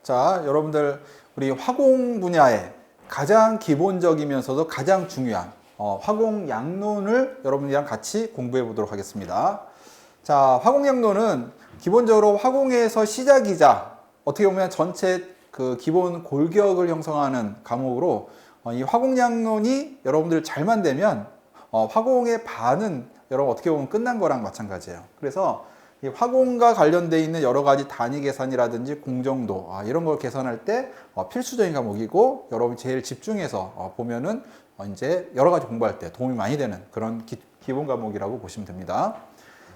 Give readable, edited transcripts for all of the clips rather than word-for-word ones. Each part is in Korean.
자, 여러분들 우리 화공 분야에 가장 기본적이면서도 가장 중요한 화공 양론을 여러분들이랑 같이 공부해 보도록 하겠습니다. 자, 화공 양론은 기본적으로 화공에서 시작이자 어떻게 보면 전체 그 기본 골격을 형성하는 과목으로 이 화공 양론이 여러분들 잘만 되면 화공의 반은 여러분 어떻게 보면 끝난 거랑 마찬가지예요. 그래서 이 화공과 관련되어 있는 여러 가지 단위 계산이라든지 공정도 이런 걸 계산할 때 필수적인 과목이고 여러분이 제일 집중해서 보면은 이제 여러 가지 공부할 때 도움이 많이 되는 그런 기본 과목이라고 보시면 됩니다.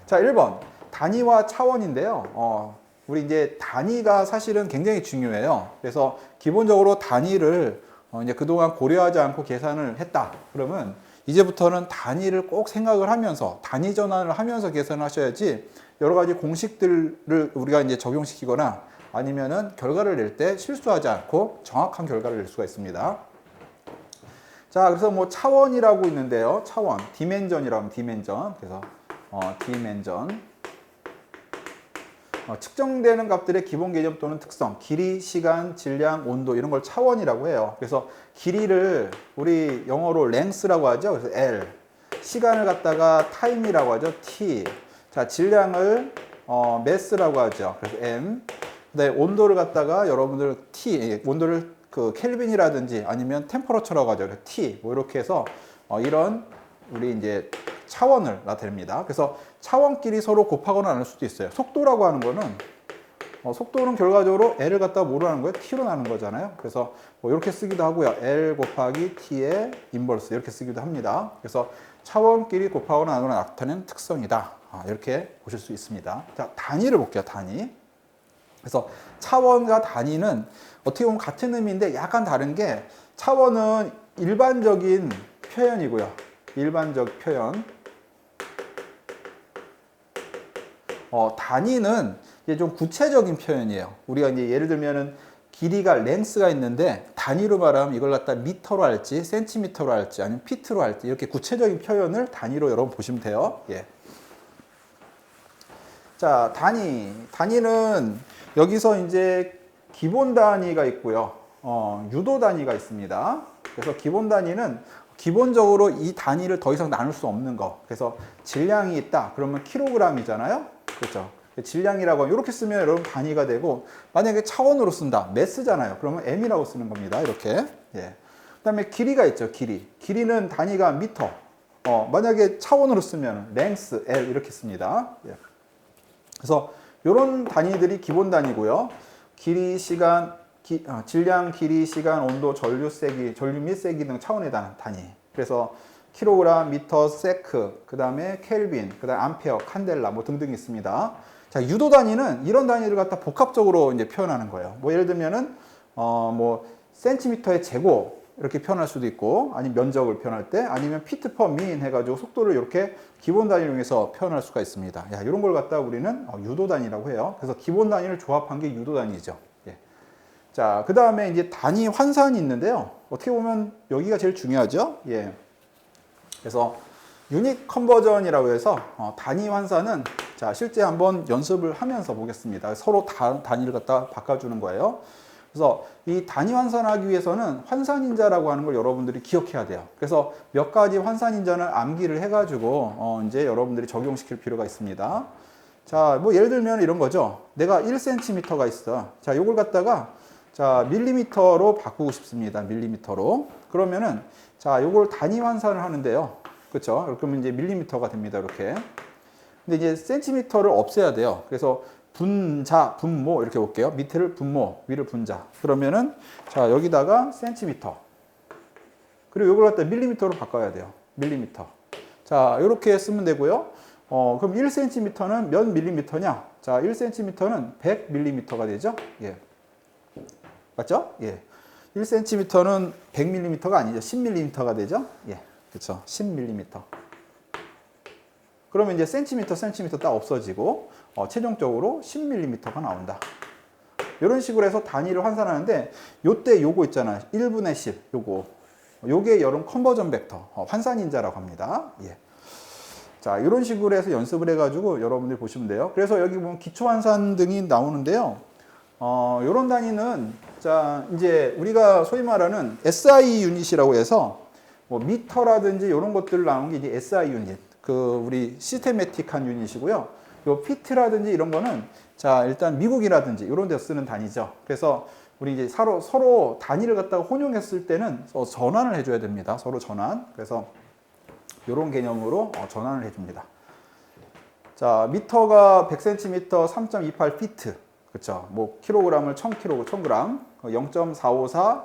자, 1번 단위와 차원인데요. 우리 이제 단위가 사실은 굉장히 중요해요. 그래서 기본적으로 단위를 이제 그동안 고려하지 않고 계산을 했다. 그러면 이제부터는 단위를 꼭 생각을 하면서 단위 전환을 하면서 계산을 하셔야지 여러 가지 공식들을 우리가 이제 적용시키거나 아니면은 결과를 낼 때 실수하지 않고 정확한 결과를 낼 수가 있습니다. 자, 그래서 뭐 차원이라고 있는데요. 차원, 디멘전이라고 하면 디멘전. 그래서 디멘전. 측정되는 값들의 기본 개념 또는 특성, 길이, 시간, 질량, 온도 이런 걸 차원이라고 해요. 그래서 길이를 우리 영어로 length라고 하죠. 그래서 L. 시간을 갖다가 time이라고 하죠. T. 자, 질량을 mass라고 하죠. 그래서 M. 그다음에 온도를 갖다가 여러분들 T, 온도를 그 켈빈이라든지 아니면 템퍼러처라고 하죠. 그래서 T. 뭐 이렇게 해서 이런 우리 이제 차원을 나타냅니다. 그래서 차원끼리 서로 곱하거나 나눌 수도 있어요. 속도라고 하는 거는 속도는 결과적으로 L을 갖다가 뭐로 하는 거예요? T로 나눈 거잖아요. 그래서 뭐 이렇게 쓰기도 하고요. L 곱하기 T의 인버스 이렇게 쓰기도 합니다. 그래서 차원끼리 곱하거나 나누거나 나타내는 특성이다. 이렇게 보실 수 있습니다. 자, 단위를 볼게요. 단위. 그래서 차원과 단위는 어떻게 보면 같은 의미인데 약간 다른 게 차원은 일반적인 표현이고요. 일반적 표현. 단위는 이제 좀 구체적인 표현이에요. 우리가 이제 예를 들면은 길이가 랭스가 있는데 단위로 말하면 이걸 갖다 미터로 할지 센티미터로 할지 아니면 피트로 할지 이렇게 구체적인 표현을 단위로 여러분 보시면 돼요. 예. 자, 단위는 여기서 이제 기본 단위가 있고요. 유도 단위가 있습니다. 그래서 기본 단위는 기본적으로 이 단위를 더 이상 나눌 수 없는 거. 그래서 질량이 있다. 그러면 킬로그램이잖아요. 그렇죠. 질량이라고 하면 이렇게 쓰면 여러분 단위가 되고 만약에 차원으로 쓴다. 매스잖아요. 그러면 m이라고 쓰는 겁니다. 이렇게. 예. 그다음에 길이가 있죠. 길이는 단위가 미터. 만약에 차원으로 쓰면 length L 이렇게 씁니다. 예. 그래서 이런 단위들이 기본 단위고요. 길이, 시간, 질량, 길이, 시간, 온도, 전류 및 세기 등 차원에 대한 단위. 그래서 킬로그램, 미터, 세크, 그 다음에 켈빈, 그 다음에 암페어, 칸델라 뭐 등등 있습니다. 자, 유도 단위는 이런 단위를 갖다 복합적으로 이제 표현하는 거예요. 뭐 예를 들면은 뭐 센티미터의 제곱 이렇게 표현할 수도 있고 아니면 면적을 표현할 때 아니면 피트 퍼 민 해가지고 속도를 이렇게 기본 단위로 해서 표현할 수가 있습니다. 야, 이런 걸 갖다 우리는 유도 단위라고 해요. 그래서 기본 단위를 조합한 게 유도 단위죠. 예. 자, 그 다음에 이제 단위 환산이 있는데요. 어떻게 보면 여기가 제일 중요하죠. 예. 그래서 유닛 컨버전이라고 해서 단위 환산은 자, 실제 한번 연습을 하면서 보겠습니다. 서로 단위를 갖다 바꿔주는 거예요. 그래서 이 단위 환산하기 위해서는 환산인자라고 하는 걸 여러분들이 기억해야 돼요. 그래서 몇 가지 환산인자를 암기를 해가지고 이제 여러분들이 적용시킬 필요가 있습니다. 자, 뭐 예를 들면 이런 거죠. 내가 1cm가 있어. 자, 요걸 갖다가 자, 밀리미터로 바꾸고 싶습니다. 밀리미터로. 그러면은 자, 요걸 단위 환산을 하는데요. 그렇죠? 그러면 이제 밀리미터가 됩니다. 이렇게. 근데 이제 센티미터를 없애야 돼요. 그래서 분자, 분모 이렇게 볼게요. 밑에를 분모, 위를 분자. 그러면은 자, 여기다가 센티미터. 그리고 이걸 갖다 밀리미터로 바꿔야 돼요. 밀리미터. 자, 이렇게 쓰면 되고요. 그럼 1cm는 몇 밀리미터냐? 자, 1cm는 100mm가 되죠? 예. 맞죠? 예. 1cm는 100mm가 아니죠. 10mm가 되죠? 예. 그렇죠. 10mm. 그러면 이제 센티미터 딱 없어지고 최종적으로 10mm가 나온다. 이런 식으로 해서 단위를 환산하는데 요때 요거 있잖아요. 1분의 10 요게 여러분 컨버전 벡터 환산인자라고 합니다. 예. 자, 이런 식으로 해서 연습을 해가지고 여러분들이 보시면 돼요. 그래서 여기 보면 기초환산 등이 나오는데요. 요런 단위는 자, 이제 우리가 소위 말하는 SI 유닛이라고 해서 뭐 미터라든지 이런 것들을 나온 게 이제 SI 유닛. 그 우리 시스테매틱한 유닛이고요. 요 피트라든지 이런 거는 자, 일단 미국이라든지 이런 데 쓰는 단위죠. 그래서 우리 이제 서로 단위를 갖다가 혼용했을 때는 전환을 해줘야 됩니다. 서로 전환. 그래서 이런 개념으로 전환을 해줍니다. 자, 미터가 100cm 3.28 피트. 그쵸. 뭐, 킬로그램을 1000kg, 1000g. 0.454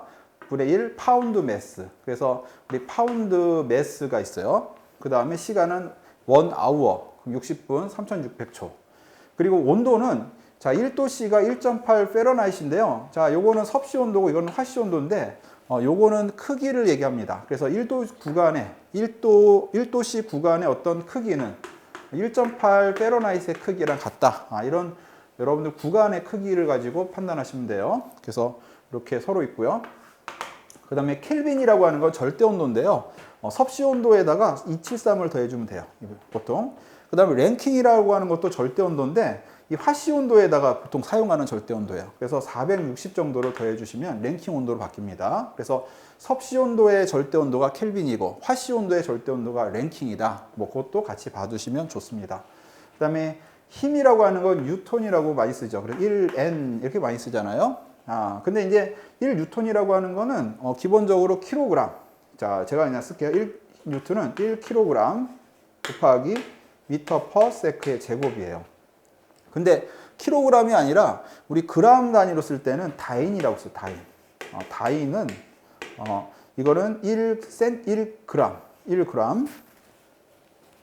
분의 1 파운드 매스. 그래서 우리 파운드 매스가 있어요. 그 다음에 시간은 1 아워. 60분 3600초. 그리고 온도는 자, 1도씨가 1.8 페런하이트인데요. 자, 요거는 섭씨 온도고 이거는 화씨 온도인데 요거는 크기를 얘기합니다. 그래서 1도씨 구간의 어떤 크기는 1.8 페런하이트의 크기랑 같다. 이런 여러분들 구간의 크기를 가지고 판단하시면 돼요. 그래서 이렇게 서로 있고요. 그 다음에 켈빈이라고 하는 건 절대 온도인데요. 섭씨 온도에다가 273을 더해주면 돼요. 보통. 그 다음에 랭킹이라고 하는 것도 절대 온도인데 이 화씨 온도에다가 보통 사용하는 절대 온도예요. 그래서 460 정도를 더해주시면 랭킹 온도로 바뀝니다. 그래서 섭씨 온도의 절대 온도가 켈빈이고 화씨 온도의 절대 온도가 랭킹이다. 뭐 그것도 같이 봐두시면 좋습니다. 그 다음에 힘이라고 하는 건 뉴턴이라고 많이 쓰죠. 그래서 1N 이렇게 많이 쓰잖아요. 근데 이제 1뉴턴이라고 하는 거는 기본적으로 킬로그램. 자, 제가 그냥 쓸게요. 1뉴턴은 1kg 곱하기 미터 퍼 세크의 제곱이에요. 근데 킬로그램이 아니라 우리 그램 단위로 쓸 때는 다인이라고 써요. 다인. 다인은 이거는 1g.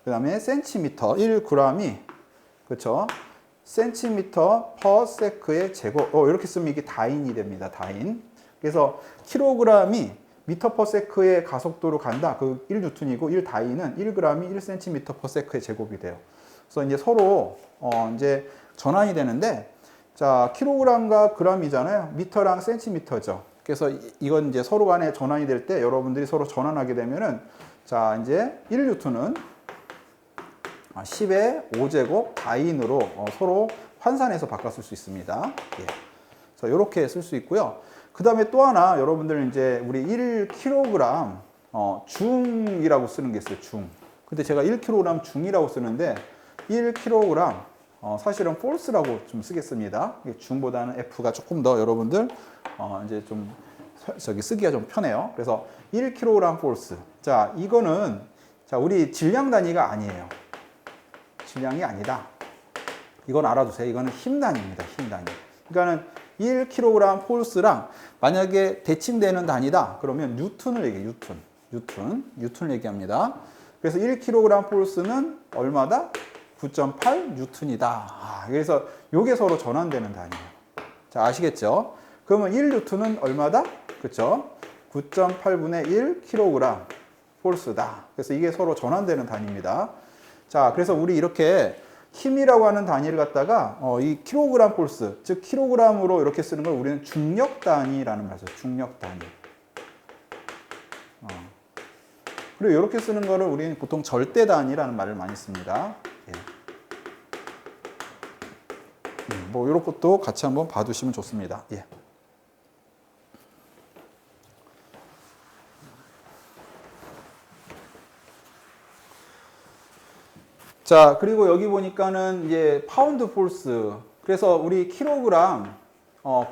그 다음에 센티미터 1g이 그렇죠? 센티미터 퍼 세크의 제곱. 이렇게 쓰면 이게 다인이 됩니다. 다인. 그래서 킬로그램이 미터 퍼 세크의 가속도로 간다. 그 1뉴턴이고 1다인은 1g이 1cm 퍼 세크의 제곱이 돼요. 그래서 이제 서로 이제 전환이 되는데 자, 킬로그램과 그램이잖아요. 미터랑 센티미터죠. 그래서 이건 이제 서로 간에 전환이 될 때 여러분들이 서로 전환하게 되면은 자, 이제 1뉴턴은 10의 5제곱 다인으로 서로 환산해서 바꿨을 수 있습니다. 예. 그래서 이렇게 쓸 수 있고요. 그 다음에 또 하나 여러분들 이제 우리 1kg 중이라고 쓰는 게 있어요. 중. 근데 제가 1kg 중이라고 쓰는데 1kg 사실은 force라고 좀 쓰겠습니다. 중보다는 F가 조금 더 여러분들 이제 좀 쓰기가 좀 편해요. 그래서 1kg force. 자, 이거는 자, 우리 질량 단위가 아니에요. 질량이 아니다. 이건 알아두세요. 이거는 힘 단위입니다. 힘 단위. 그러니까는 1kg force랑 만약에 대칭되는 단위다. 그러면 뉴턴을 얘기해요. 뉴턴을 얘기합니다. 그래서 1kg force는 얼마다? 9.8 뉴턴이다. 그래서 요게 서로 전환되는 단위예요. 자, 아시겠죠? 그러면 1뉴턴은 얼마다? 그렇죠? 9.8분의 1kg force다. 그래서 이게 서로 전환되는 단위입니다. 자, 그래서 우리 이렇게 힘이라고 하는 단위를 갖다가 이 킬로그램 폴스, 즉 킬로그램으로 이렇게 쓰는 걸 우리는 중력 단위라는 말이죠. 중력 단위. 그리고 이렇게 쓰는 거를 우리는 보통 절대 단위라는 말을 많이 씁니다. 예. 뭐 이런 것도 같이 한번 봐두시면 좋습니다. 예. 자, 그리고 여기 보니까는 이제 파운드 폴스. 그래서 우리 킬로그램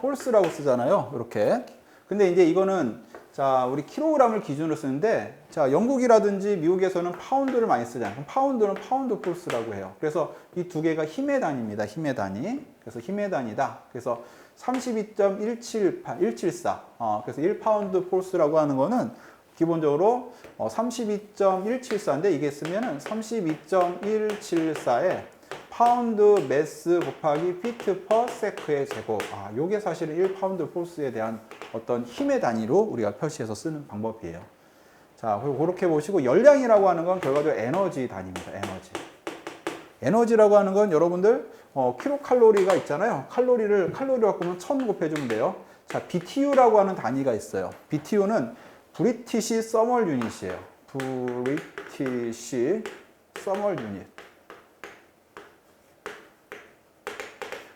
폴스라고 쓰잖아요. 이렇게. 근데 이제 이거는 자, 우리 킬로그램을 기준으로 쓰는데 자, 영국이라든지 미국에서는 파운드를 많이 쓰잖아요. 그럼 파운드는 파운드 폴스라고 해요. 그래서 이 두 개가 힘의 단위입니다. 힘의 단위. 그래서 힘의 단위다. 그래서 32.174. 그래서 1파운드 폴스라고 하는 거는 기본적으로 32.174인데 이게 쓰면은 32.174에 파운드 매스 곱하기 피트 퍼 세크의 제곱. 요게 사실은 1파운드 폴스에 대한 어떤 힘의 단위로 우리가 표시해서 쓰는 방법이에요. 자, 그리고 그렇게 보시고 열량이라고 하는 건 결과적으로 에너지 단위입니다. 에너지라고 하는 건 여러분들 킬로칼로리가 있잖아요. 칼로리를 칼로리로 바꾸면 1000 곱해주면 돼요. 자, BTU라고 하는 단위가 있어요. BTU는 브리티시 서멀 유닛이에요. 브리티시 서멀 유닛.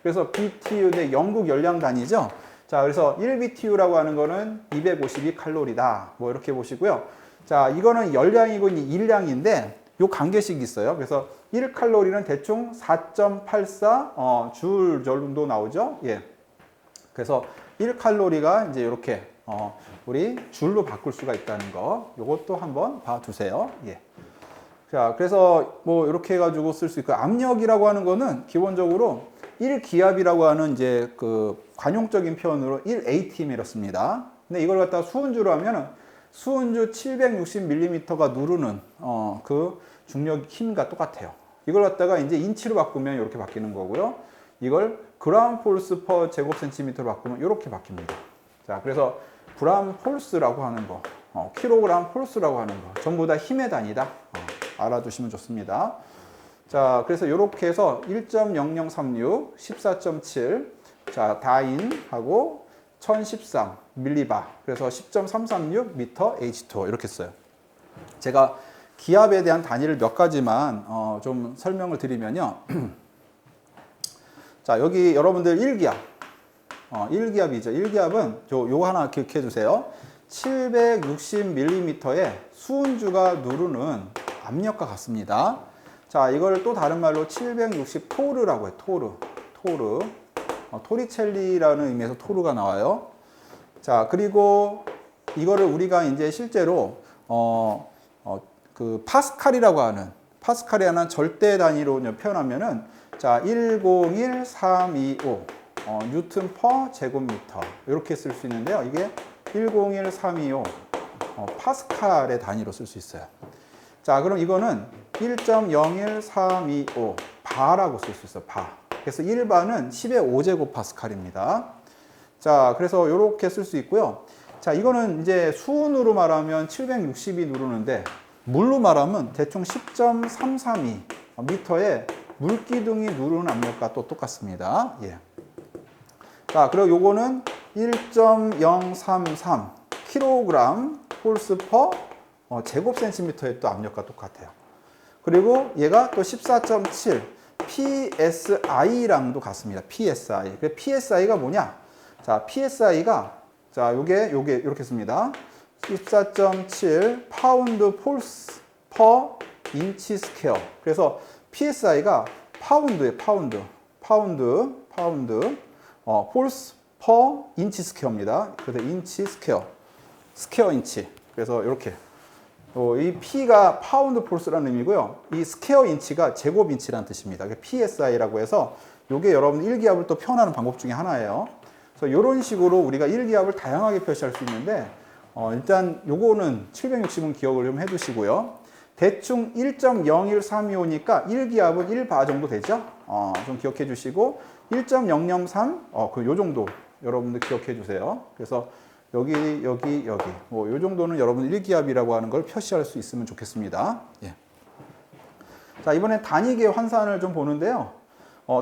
그래서 BTU 대 영국 열량 단위죠. 자, 그래서 1BTU라고 하는 거는 252칼로리다. 뭐 이렇게 보시고요. 자, 이거는 열량이고 일량인데 요 관계식이 있어요. 그래서 1칼로리는 대충 4.84 줄 정도 나오죠. 예. 그래서 1칼로리가 이제 이렇게 우리 줄로 바꿀 수가 있다는 거. 요것도 한번 봐두세요. 예. 자, 그래서 뭐 이렇게 해가지고 쓸 수 있고, 압력이라고 하는 거는 기본적으로 1기압이라고 하는 이제 그 관용적인 표현으로 1ATM이라 씁니다. 근데 이걸 갖다가 수은주로 하면은 수은주 760mm가 누르는 그 중력 힘과 똑같아요. 이걸 갖다가 이제 인치로 바꾸면 이렇게 바뀌는 거고요. 이걸 그람 폴스 퍼 제곱 센티미터로 바꾸면 이렇게 바뀝니다. 자, 그래서 그람 폴스라고 하는 거, 킬로그램 폴스라고 하는 거, 전부 다 힘의 단위다. 알아두시면 좋습니다. 자, 그래서 이렇게 해서 1.0036, 14.7, 자, 다인하고 1013 밀리바, 그래서 10.336 미터 H2 이렇게 써요. 제가 기압에 대한 단위를 몇 가지만 좀 설명을 드리면요. 자, 여기 여러분들 1기압, 1기압이죠. 1기압은 요거 하나 기억해 주세요. 760mm의 수은주가 누르는 압력과 같습니다. 자, 이걸 또 다른 말로 760 토르라고 해요. 토르. 토리첼리라는 의미에서 토르가 나와요. 자, 그리고 이거를 우리가 이제 실제로 그 파스칼이라고 하는 절대 단위로 표현하면은 자, 101325 뉴턴 퍼 제곱미터 이렇게 쓸 수 있는데요. 이게 101325 파스칼의 단위로 쓸 수 있어요. 자, 그럼 이거는 1.01325 바라고 쓸 수 있어요. 바. 그래서 1바는 10의 5제곱 파스칼입니다. 자, 그래서 이렇게 쓸 수 있고요. 자, 이거는 이제 수은으로 말하면 760이 누르는데 물로 말하면 대충 10.332 미터에 물기둥이 누르는 압력과 또 똑같습니다. 예. 자, 그리고 요거는 1.033 킬로그램 폴스 퍼 제곱 센티미터의 또 압력과 똑같아요. 그리고 얘가 또 14.7 PSI랑도 같습니다. PSI. 그 PSI가 뭐냐? 자, PSI가 자, 요게 이렇게 씁니다. 14.7 파운드 폴스 퍼 인치 스퀘어. 그래서 PSI가 파운드에 파운드. 폴스 퍼 인치 스퀘어입니다. 그래서 인치 스퀘어 인치. 그래서 이렇게 이 P가 파운드 폴스라는 의미고요. 이 스퀘어 인치가 제곱 인치라는 뜻입니다. PSI라고 해서 이게 여러분 1기압을 또 표현하는 방법 중에 하나예요. 그래서 이런 식으로 우리가 1기압을 다양하게 표시할 수 있는데 일단 요거는 760은 기억을 좀 해두시고요. 대충 1.01325니까 1기압은 1바 정도 되죠? 좀 기억해 주시고 1.003 요 정도 여러분들 기억해 주세요. 그래서 여기 뭐 요 정도는 여러분 1기압이라고 하는 걸 표시할 수 있으면 좋겠습니다. 예. 자, 이번엔 단위계 환산을 좀 보는데요.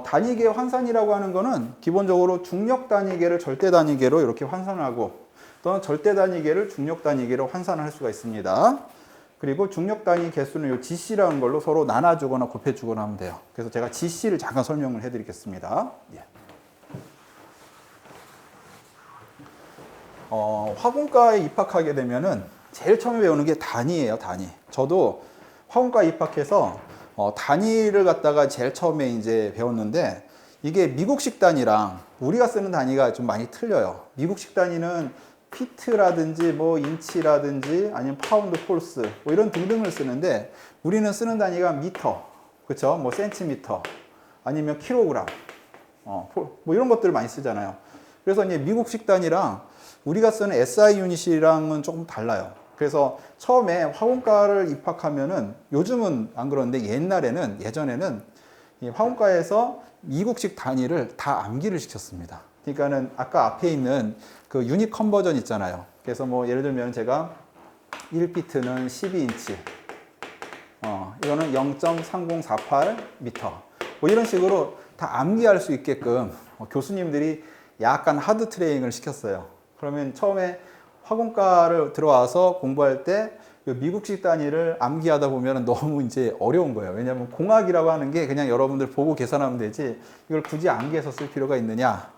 단위계 환산이라고 하는 거는 기본적으로 중력 단위계를 절대 단위계로 이렇게 환산하고 또는 절대 단위계를 중력 단위계로 환산을 할 수가 있습니다. 그리고 중력 단위 개수는 요 GC라는 걸로 서로 나눠주거나 곱해주거나 하면 돼요. 그래서 제가 GC를 잠깐 설명을 해드리겠습니다. 예. 화공과에 입학하게 되면은 제일 처음에 배우는 게 단위예요, 단위. 저도 화공과에 입학해서 단위를 갖다가 제일 처음에 이제 배웠는데 이게 미국식 단위랑 우리가 쓰는 단위가 좀 많이 틀려요. 미국식 단위는 피트라든지 뭐 인치라든지 아니면 파운드 폴스 뭐 이런 등등을 쓰는데 우리는 쓰는 단위가 미터, 그렇죠? 뭐 센티미터 아니면 킬로그램, 뭐 이런 것들을 많이 쓰잖아요. 그래서 이제 미국식 단위랑 우리가 쓰는 SI 유닛이랑은 조금 달라요. 그래서 처음에 화공과를 입학하면은 요즘은 안 그러는데 예전에는 이 화공과에서 미국식 단위를 다 암기를 시켰습니다. 그러니까는 아까 앞에 있는 그 유닛 컨버전 있잖아요. 그래서 뭐 예를 들면 제가 1피트는 12인치, 이거는 0.3048 미터. 뭐 이런 식으로 다 암기할 수 있게끔 교수님들이 약간 하드 트레이닝을 시켰어요. 그러면 처음에 화공과를 들어와서 공부할 때 미국식 단위를 암기하다 보면 너무 이제 어려운 거예요. 왜냐하면 공학이라고 하는 게 그냥 여러분들 보고 계산하면 되지 이걸 굳이 암기해서 쓸 필요가 있느냐.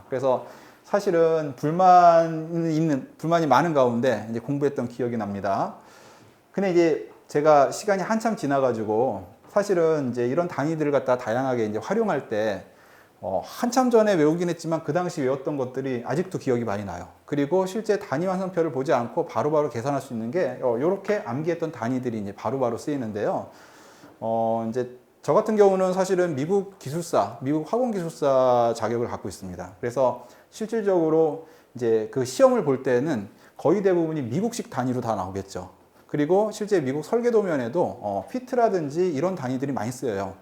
그래서 사실은 불만이 많은 가운데 이제 공부했던 기억이 납니다. 근데 이제 제가 시간이 한참 지나가지고 사실은 이제 이런 단위들을 갖다 다양하게 이제 활용할 때 한참 전에 외우긴 했지만 그 당시 외웠던 것들이 아직도 기억이 많이 나요. 그리고 실제 단위 완성표를 보지 않고 바로바로 계산할 수 있는 게 이렇게 암기했던 단위들이 이제 바로바로 쓰이는데요. 이제 저 같은 경우는 사실은 미국 화공기술사 자격을 갖고 있습니다. 그래서 실질적으로 이제 그 시험을 볼 때는 거의 대부분이 미국식 단위로 다 나오겠죠. 그리고 실제 미국 설계도면에도 피트라든지 이런 단위들이 많이 쓰여요.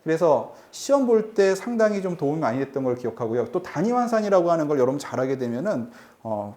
그래서 시험 볼 때 상당히 좀 도움이 많이 됐던 걸 기억하고요. 또 단위 환산이라고 하는 걸 여러분 잘 하게 되면은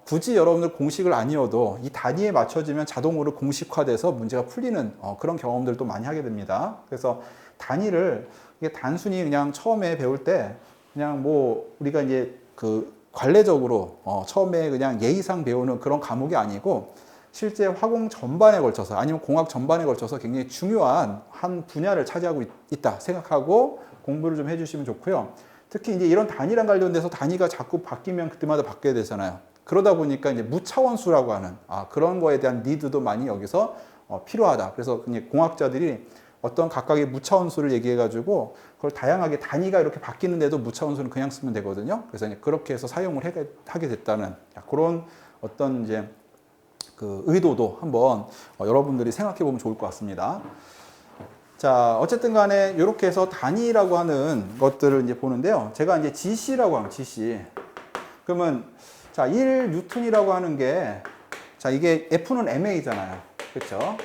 굳이 여러분들 공식을 안 외워도 이 단위에 맞춰지면 자동으로 공식화돼서 문제가 풀리는 그런 경험들도 많이 하게 됩니다. 그래서 단위를 이게 단순히 그냥 처음에 배울 때 그냥 뭐 우리가 이제 그 관례적으로 처음에 그냥 예의상 배우는 그런 과목이 아니고 실제 화공 전반에 걸쳐서 아니면 공학 전반에 걸쳐서 굉장히 중요한 한 분야를 차지하고 있다 생각하고 공부를 좀 해주시면 좋고요. 특히 이제 이런 단위랑 관련돼서 단위가 자꾸 바뀌면 그때마다 바뀌어야 되잖아요. 그러다 보니까 이제 무차원수라고 하는 그런 거에 대한 니드도 많이 여기서 필요하다. 그래서 공학자들이 어떤 각각의 무차원수를 얘기해가지고 그걸 다양하게 단위가 이렇게 바뀌는데도 무차원수는 그냥 쓰면 되거든요. 그래서 이제 그렇게 해서 사용을 하게 됐다는 그런 어떤 이제 그 의도도 한번 여러분들이 생각해 보면 좋을 것 같습니다. 자, 어쨌든 간에 이렇게 해서 단위라고 하는 것들을 이제 보는데요. 제가 이제 GC라고 하면 GC. 그러면 자, 1뉴턴이라고 하는 게 자, 이게 F는 MA잖아요. 그렇죠?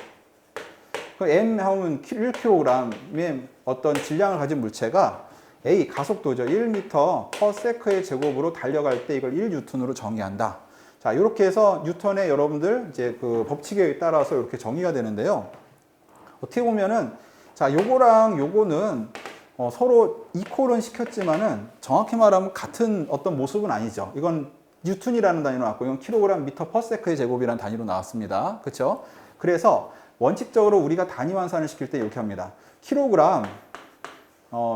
그 M 하면 1kg의 어떤 질량을 가진 물체가 A 가속도죠. 1m/s의 제곱으로 달려갈 때 이걸 1뉴턴으로 정의한다. 자, 이렇게 해서 뉴턴의 여러분들 이제 그 법칙에 따라서 이렇게 정의가 되는데요. 어떻게 보면은 자, 요거랑 요거는 서로 이퀄은 시켰지만은 정확히 말하면 같은 어떤 모습은 아니죠. 이건 뉴턴이라는 단위로 나왔고 이건 킬로그램 미터/s의 제곱이라는 단위로 나왔습니다. 그렇죠? 그래서 원칙적으로 우리가 단위 환산을 시킬 때 이렇게 합니다. 킬로그램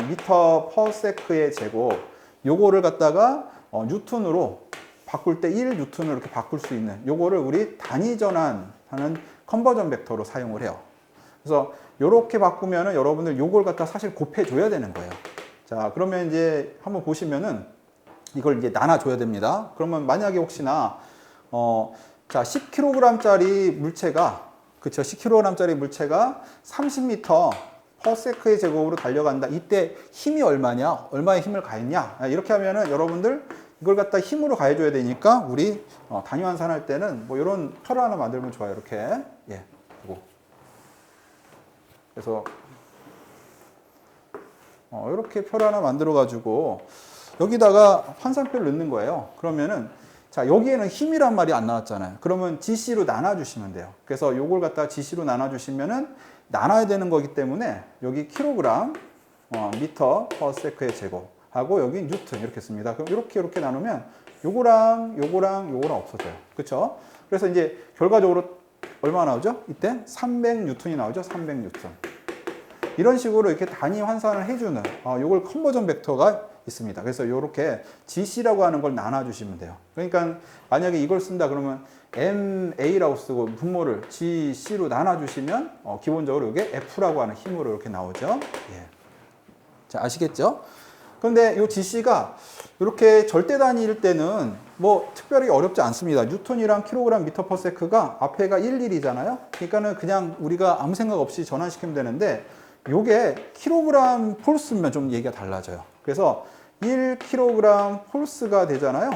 미터/s의 제곱 요거를 갖다가 뉴턴으로 바꿀 때 1뉴턴을 이렇게 바꿀 수 있는 요거를 우리 단위 전환하는 컨버전 벡터로 사용을 해요. 그래서 요렇게 바꾸면은 여러분들 요걸 갖다 사실 곱해 줘야 되는 거예요. 자, 그러면 이제 한번 보시면은 이걸 이제 나눠 줘야 됩니다. 그러면 만약에 혹시나 자, 10kg짜리 물체가 그쵸, 10kg짜리 물체가 30m/s의 제곱으로 달려간다. 이때 힘이 얼마냐? 얼마의 힘을 가했냐? 이렇게 하면은 여러분들 이걸 갖다 힘으로 가해줘야 되니까 우리 단위 환산할 때는 뭐 이런 표를 하나 만들면 좋아요. 이렇게 그리고 그래서 이렇게 표를 하나 만들어 가지고 여기다가 환산표를 넣는 거예요. 그러면은 자, 여기에는 힘이란 말이 안 나왔잖아요. 그러면 GC로 나눠주시면 돼요. 그래서 요걸 갖다 GC로 나눠주시면은 나눠야 되는 거기 때문에 여기 킬로그램 미터/s의 제곱 하고 여기 뉴턴 이렇게 씁니다. 그럼 이렇게 나누면 요거랑 없어져요. 그렇죠? 그래서 이제 결과적으로 얼마 나오죠? 이때 300뉴턴이 나오죠. 300뉴턴. 이런 식으로 이렇게 단위 환산을 해주는 요걸 컨버전 벡터가 있습니다. 그래서 이렇게 GC라고 하는 걸 나눠주시면 돼요. 그러니까 만약에 이걸 쓴다 그러면 MA라고 쓰고 분모를 GC로 나눠주시면 기본적으로 이게 F라고 하는 힘으로 이렇게 나오죠. 예. 자, 아시겠죠? 그런데 이 GC가 이렇게 절대 단위일 때는 뭐 특별히 어렵지 않습니다. 뉴턴이랑 킬로그램 미터/s가 앞에가 1이잖아요. 그러니까는 그냥 우리가 아무 생각 없이 전환시키면 되는데 요게 킬로그램 폴스면 좀 얘기가 달라져요. 그래서 1kg 폴스가 되잖아요.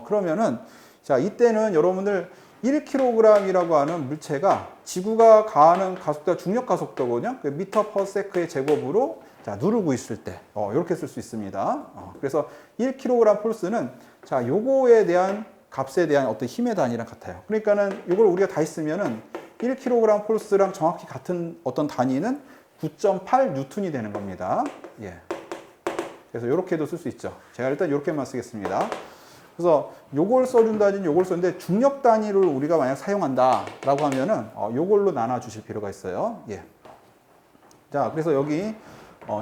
그러면은 자, 이때는 여러분들 1kg이라고 하는 물체가 지구가 가하는 가속도가 중력 가속도거든요. 미터/s의 제곱으로 자, 누르고 있을 때 이렇게 쓸 수 있습니다. 그래서 1kg 폴스는 자, 요거에 대한 값에 대한 어떤 힘의 단위랑 같아요. 그러니까는 이걸 우리가 다 했으면은 1kg 폴스랑 정확히 같은 어떤 단위는 9.8 뉴턴이 되는 겁니다. 예. 그래서 이렇게도 쓸 수 있죠. 제가 일단 이렇게만 쓰겠습니다. 그래서 요걸 써준다든지 요걸 썼는데 중력 단위를 우리가 만약 사용한다라고 하면은 요걸로 나눠 주실 필요가 있어요. 예. 자, 그래서 여기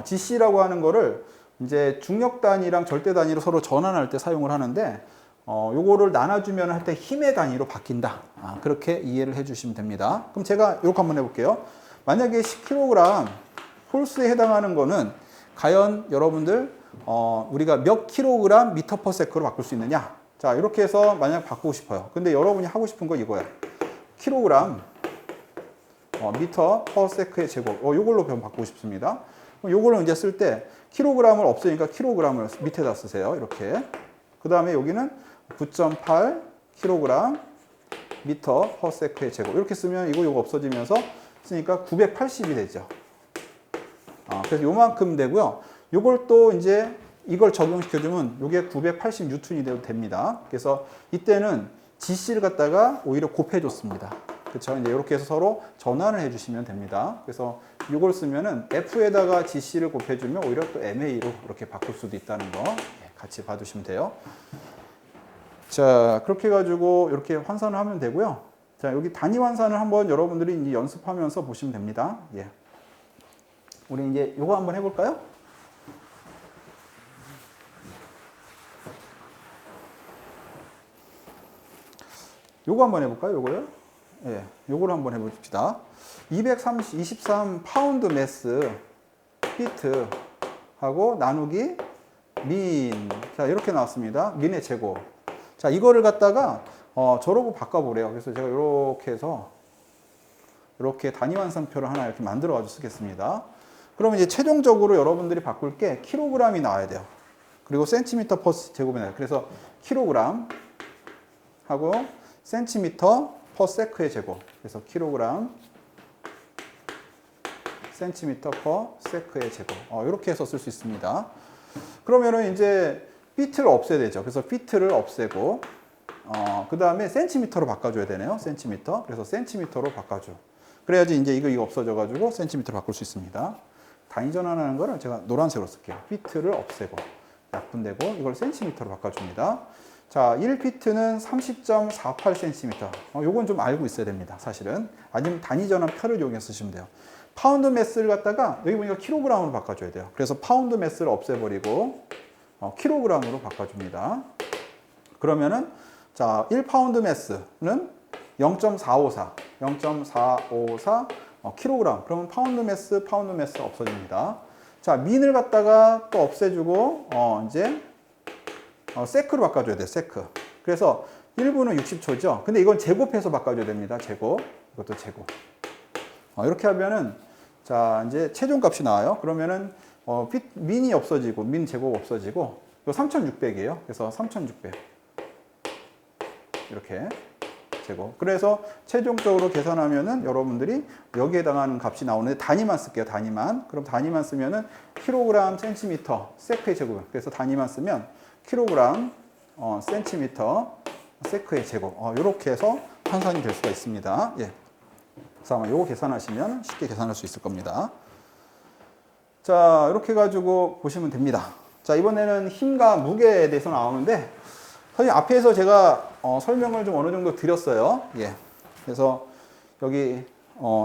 GC라고 하는 거를 이제 중력 단위랑 절대 단위로 서로 전환할 때 사용을 하는데 요거를 나눠주면 할 때 힘의 단위로 바뀐다. 그렇게 이해를 해주시면 됩니다. 그럼 제가 이렇게 한번 해볼게요. 만약에 10kg 홀수에 해당하는 거는 과연 여러분들 우리가 몇 킬로그램 미터 퍼 세크로 바꿀 수 있느냐? 자, 이렇게 해서 만약 바꾸고 싶어요. 근데 여러분이 하고 싶은 거 이거야. 킬로그램 미터 퍼 세크의 제곱. 요걸로 그럼 바꾸고 싶습니다. 그럼 요걸로 이제 쓸 때 킬로그램을 없으니까 킬로그램을 밑에다 쓰세요. 이렇게. 그 다음에 여기는 9.8 킬로그램 미터 퍼 세크의 제곱. 이렇게 쓰면 요거 없어지면서 쓰니까 980이 되죠. 그래서 요만큼 되고요. 요걸 또 이제 이걸 적용시켜주면 요게 980 뉴턴이 돼도 됩니다. 그래서 이때는 GC를 갖다가 오히려 곱해줬습니다. 그렇죠? 이제 이렇게 해서 서로 전환을 해주시면 됩니다. 그래서 이걸 쓰면은 F에다가 GC를 곱해주면 오히려 또 MA로 이렇게 바꿀 수도 있다는 거 같이 봐두시면 돼요. 자, 그렇게 해가지고 이렇게 환산을 하면 되고요. 자, 여기 단위 환산을 한번 여러분들이 이제 연습하면서 보시면 됩니다. 예. 우리 이제 요거 한번 해볼까요? 요거 한번 해볼까요? 요거요? 예, 요거를 한번 해봅시다. 23 파운드 매스 피트 하고 나누기 민. 자, 이렇게 나왔습니다. 민의 제곱. 자, 이거를 갖다가 저러고 바꿔보래요. 그래서 제가 이렇게 해서 이렇게 단위 환산표를 하나 이렇게 만들어 가지고 쓰겠습니다. 그러면 이제 최종적으로 여러분들이 바꿀 게 킬로그램이 나와야 돼요. 그리고 센티미터 퍼 제곱이 나와요. 그래서 킬로그램 하고 센티미터 퍼 세크의 제곱. 그래서 킬로그램 센티미터 퍼 세크의 제곱. 이렇게 해서 쓸 수 있습니다. 그러면은 이제 피트를 없애야 되죠. 그래서 피트를 없애고 그 다음에 센티미터로 바꿔줘야 되네요. 센티미터. 그래서 센티미터로 바꿔줘. 그래야지 이제 이거 없어져 가지고 센티미터로 바꿀 수 있습니다. 단위 전환하는 거를 제가 노란색으로 쓸게요. 피트를 없애고 약분되고 이걸 센티미터로 바꿔줍니다. 자, 1피트는 30.48cm. 요건 좀 알고 있어야 됩니다. 사실은. 아니면 단위 전환 표를 이용해서 쓰시면 돼요. 파운드 매스를 갖다가 여기 보니까 킬로그램으로 바꿔줘야 돼요. 그래서 파운드 매스를 없애버리고 킬로그램으로 바꿔줍니다. 그러면은 자, 1파운드 매스는 0.454 킬로그램. 그러면 파운드 매스 없어집니다. 자, 민을 갖다가 또 없애주고 이제 세크로 바꿔줘야 돼요. 세크. 그래서 1분은 60초죠. 근데 이건 제곱해서 바꿔줘야 됩니다. 제곱. 이것도 제곱. 이렇게 하면은 자, 이제 최종값이 나와요. 그러면은 민이 없어지고 민 제곱 없어지고 이거 3600이에요. 그래서 3600 이렇게 제곱. 그래서 최종적으로 계산하면은 여러분들이 여기에 해당하는 값이 나오는데 단위만 쓸게요. 단위만. 그럼 단위만 쓰면은 킬로그램 센티미터 세크의 제곱. 그래서 단위만 쓰면 킬로그램 센티미터 세크의 제곱. 이렇게 해서 환산이 될 수가 있습니다. 예. 그래서 아마 요거 계산하시면 쉽게 계산할 수 있을 겁니다. 자, 이렇게 해가지고 보시면 됩니다. 자, 이번에는 힘과 무게에 대해서 나오는데 선생님 앞에서 제가 설명을 좀 어느 정도 드렸어요. 예. 그래서 여기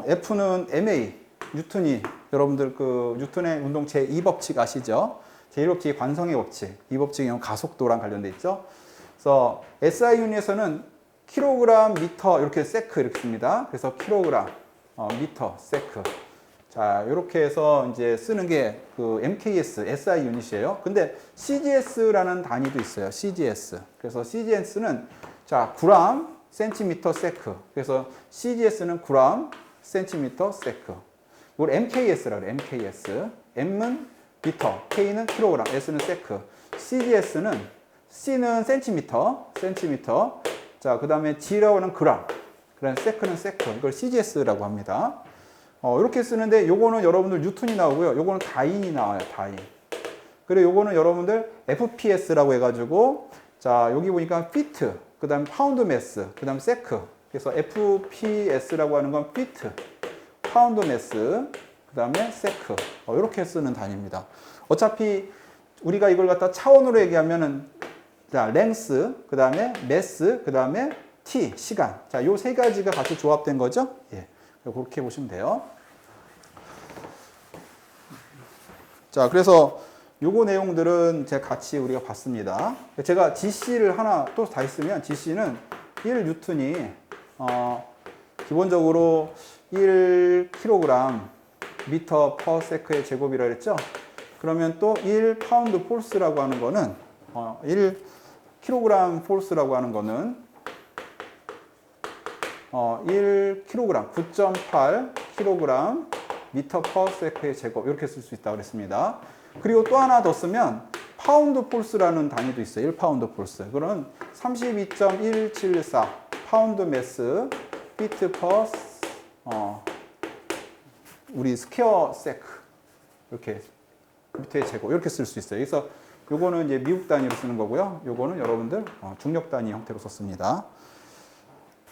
F는 MA 뉴턴이 여러분들 그 뉴턴의 운동 제2법칙 아시죠? 제1법칙이 관성의 법칙, 이 법칙이 가속도랑 관련돼 있죠. 그래서 SI 유닛에서는 킬로그램 미터 이렇게 세크 이렇게 씁니다. 그래서 킬로그램 미터 세크. 자, 이렇게 해서 이제 쓰는 게 그 MKS, SI 유닛이에요. 근데 CGS라는 단위도 있어요. CGS. 그래서 CGS는 자, 그램 센티미터 세크. 그래서 CGS는 그램 센티미터 세크. 이걸 MKS라고 해요. MKS. M은 미터, K는 킬로그램, S는 세크. CGS는 C는 센티미터. 자, 그 다음에 G라고 하는 그램. 그다음에 세크는 세크. 이걸 CGS라고 합니다. 이렇게 쓰는데 요거는 여러분들 뉴턴이 나오고요. 요거는 다인이 나와요. 다인. 그리고 요거는 여러분들 FPS라고 해가지고 자, 여기 보니까 피트, 그 다음에 파운드 매스, 그 다음에 세크. 그래서 FPS라고 하는 건 피트, 파운드 매스, 그 다음에 세크. 이렇게 쓰는 단위입니다. 어차피 우리가 이걸 갖다 차원으로 얘기하면은 자, length, 그 다음에 mass, 그 다음에 t, 시간. 자, 요 세 가지가 같이 조합된 거죠? 예. 그렇게 보시면 돼요. 자, 그래서 요거 내용들은 제가 같이 우리가 봤습니다. 제가 GC를 하나 또 다 있으면 GC는 1뉴턴이 기본적으로 1kg 미터 퍼 세크의 제곱이라 그랬죠? 그러면 또 1파운드 폴스라고 하는 거는 1kg 폴스라고 하는 거는 1kg 9.8kg 미터 퍼 세크의 제곱 이렇게 쓸 수 있다고 그랬습니다. 그리고 또 하나 더 쓰면 파운드 폴스라는 단위도 있어요. 1파운드 폴스. 그건 32.174 파운드 매스 피트 퍼 우리 스퀘어 세크 이렇게 미터의 제곱 이렇게 쓸 수 있어요. 그래서 요거는 이제 미국 단위로 쓰는 거고요. 요거는 여러분들 중력 단위 형태로 썼습니다.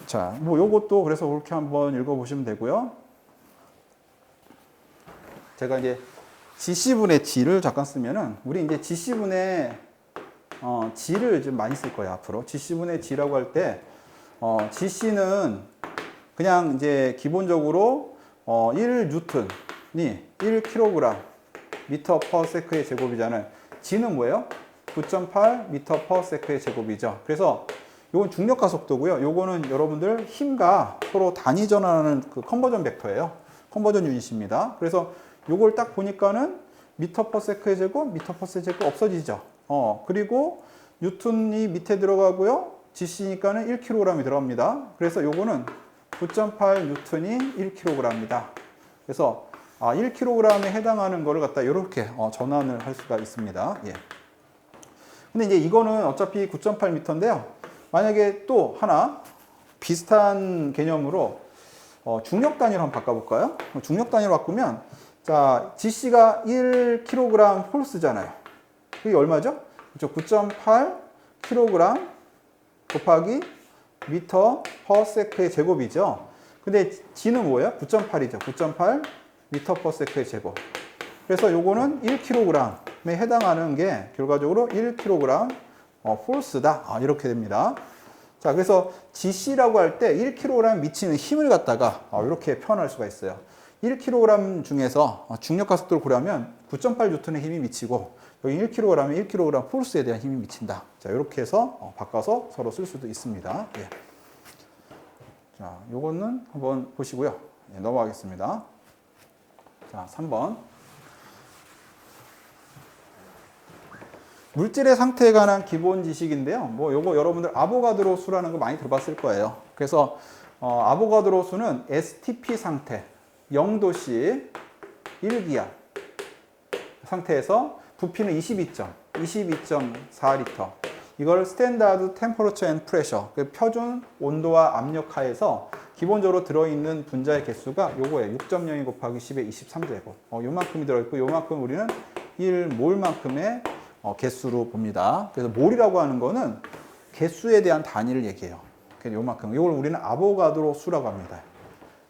자, 뭐 요것도 그래서 그렇게 한번 읽어보시면 되고요. 제가 이제 GC분의 G를 잠깐 쓰면은 우리 이제 GC분의 G를 좀 많이 쓸 거예요 앞으로. GC분의 G라고 할 때 GC는 그냥 이제 기본적으로 1뉴턴이 1kg 미터 퍼 세크의 제곱이잖아요. G는 뭐예요? 9.8 미터 퍼 세크의 제곱이죠. 그래서 요건 중력가 속도고요. 요거는 여러분들 힘과 서로 단위 전환하는 그 컨버전 벡터예요. 컨버전 유닛입니다. 그래서 요걸 딱 보니까는 미터 퍼 세크의 제곱, 미터 퍼 세크의 제곱 없어지죠. 그리고 뉴턴이 밑에 들어가고요. GC니까는 1kg이 들어갑니다. 그래서 요거는 9.8 뉴턴이 1kg입니다. 그래서 1kg에 해당하는 거를 갖다 이렇게 전환을 할 수가 있습니다. 예. 근데 이제 이거는 어차피 9.8m인데요. 만약에 또 하나 비슷한 개념으로 중력 단위로 한번 바꿔볼까요? 중력 단위로 바꾸면 자, GC가 1kg 폴스잖아요. 그게 얼마죠? 그렇죠. 9.8kg 곱하기 미터 퍼 세크의 제곱이죠. 근데 G는 뭐예요? 9.8이죠. 9.8 미터 퍼 세크의 제곱. 그래서 요거는 1kg에 해당하는 게 결과적으로 1kg 폴스다. 이렇게 됩니다. 자, 그래서 GC라고 할 때 1kg 미치는 힘을 갖다가 이렇게 표현할 수가 있어요. 1kg 중에서 중력가 속도를 고려하면 9.8N의 힘이 미치고 여기 1kg에 1kg 폴스에 대한 힘이 미친다. 자, 이렇게 해서 바꿔서 서로 쓸 수도 있습니다. 예. 자, 요거는 한번 보시고요. 예, 넘어가겠습니다. 자, 3번. 물질의 상태에 관한 기본 지식인데요. 뭐 요거 여러분들 아보가드로 수라는 거 많이 들어봤을 거예요. 그래서 아보가드로 수는 STP 상태 0도씨 1기압 상태에서 부피는 22.4리터. 이걸 스탠다드 템퍼러처 앤 프레셔, 표준 온도와 압력 하에서 기본적으로 들어있는 분자의 개수가 요거예요. 6.02 곱하기 10의 23제곱. 요만큼이 들어있고 요만큼 우리는 1몰만큼의 개수로 봅니다. 그래서 몰이라고 하는 거는 개수에 대한 단위를 얘기해요. 그래서 요만큼. 이걸 우리는 아보가드로 수라고 합니다.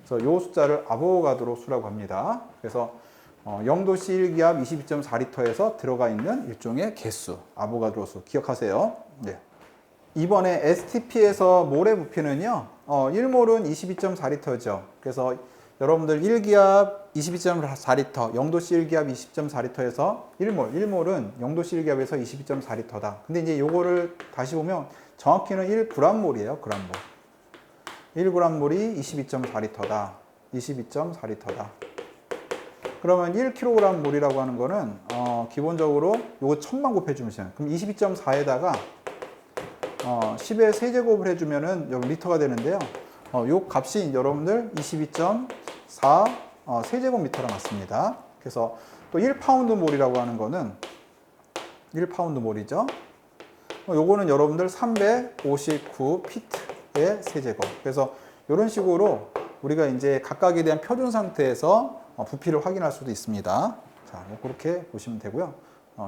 그래서 요 숫자를 아보가드로 수라고 합니다. 그래서 0도씨 1기압 22.4리터에서 들어가 있는 일종의 개수, 아보가드로 수 기억하세요. 네. 이번에 STP에서 몰의 부피는요, 1몰은 22.4리터죠. 그래서 여러분들 1기압 22.4리터, 0도씨 1기압 20.4리터에서 1몰은 0도씨 1기압에서 22.4리터다. 근데 이제 요거를 다시 보면 정확히는 1g몰이에요, g몰. 1g몰이 22.4리터다. 22.4리터다. 그러면 1kg 몰이라고 하는 거는 기본적으로 요거 1000만 곱해주면 돼요. 그럼 22.4에다가 10의 세제곱을 해주면은 여기 리터가 되는데요. 요 값이 여러분들 22.4 세제곱미터랑 같습니다. 그래서 또 1파운드 몰이라고 하는 거는 1파운드 몰이죠. 요거는 여러분들 359 피트의 세제곱. 그래서 이런 식으로 우리가 이제 각각에 대한 표준 상태에서 부피를 확인할 수도 있습니다. 자, 뭐 그렇게 보시면 되고요.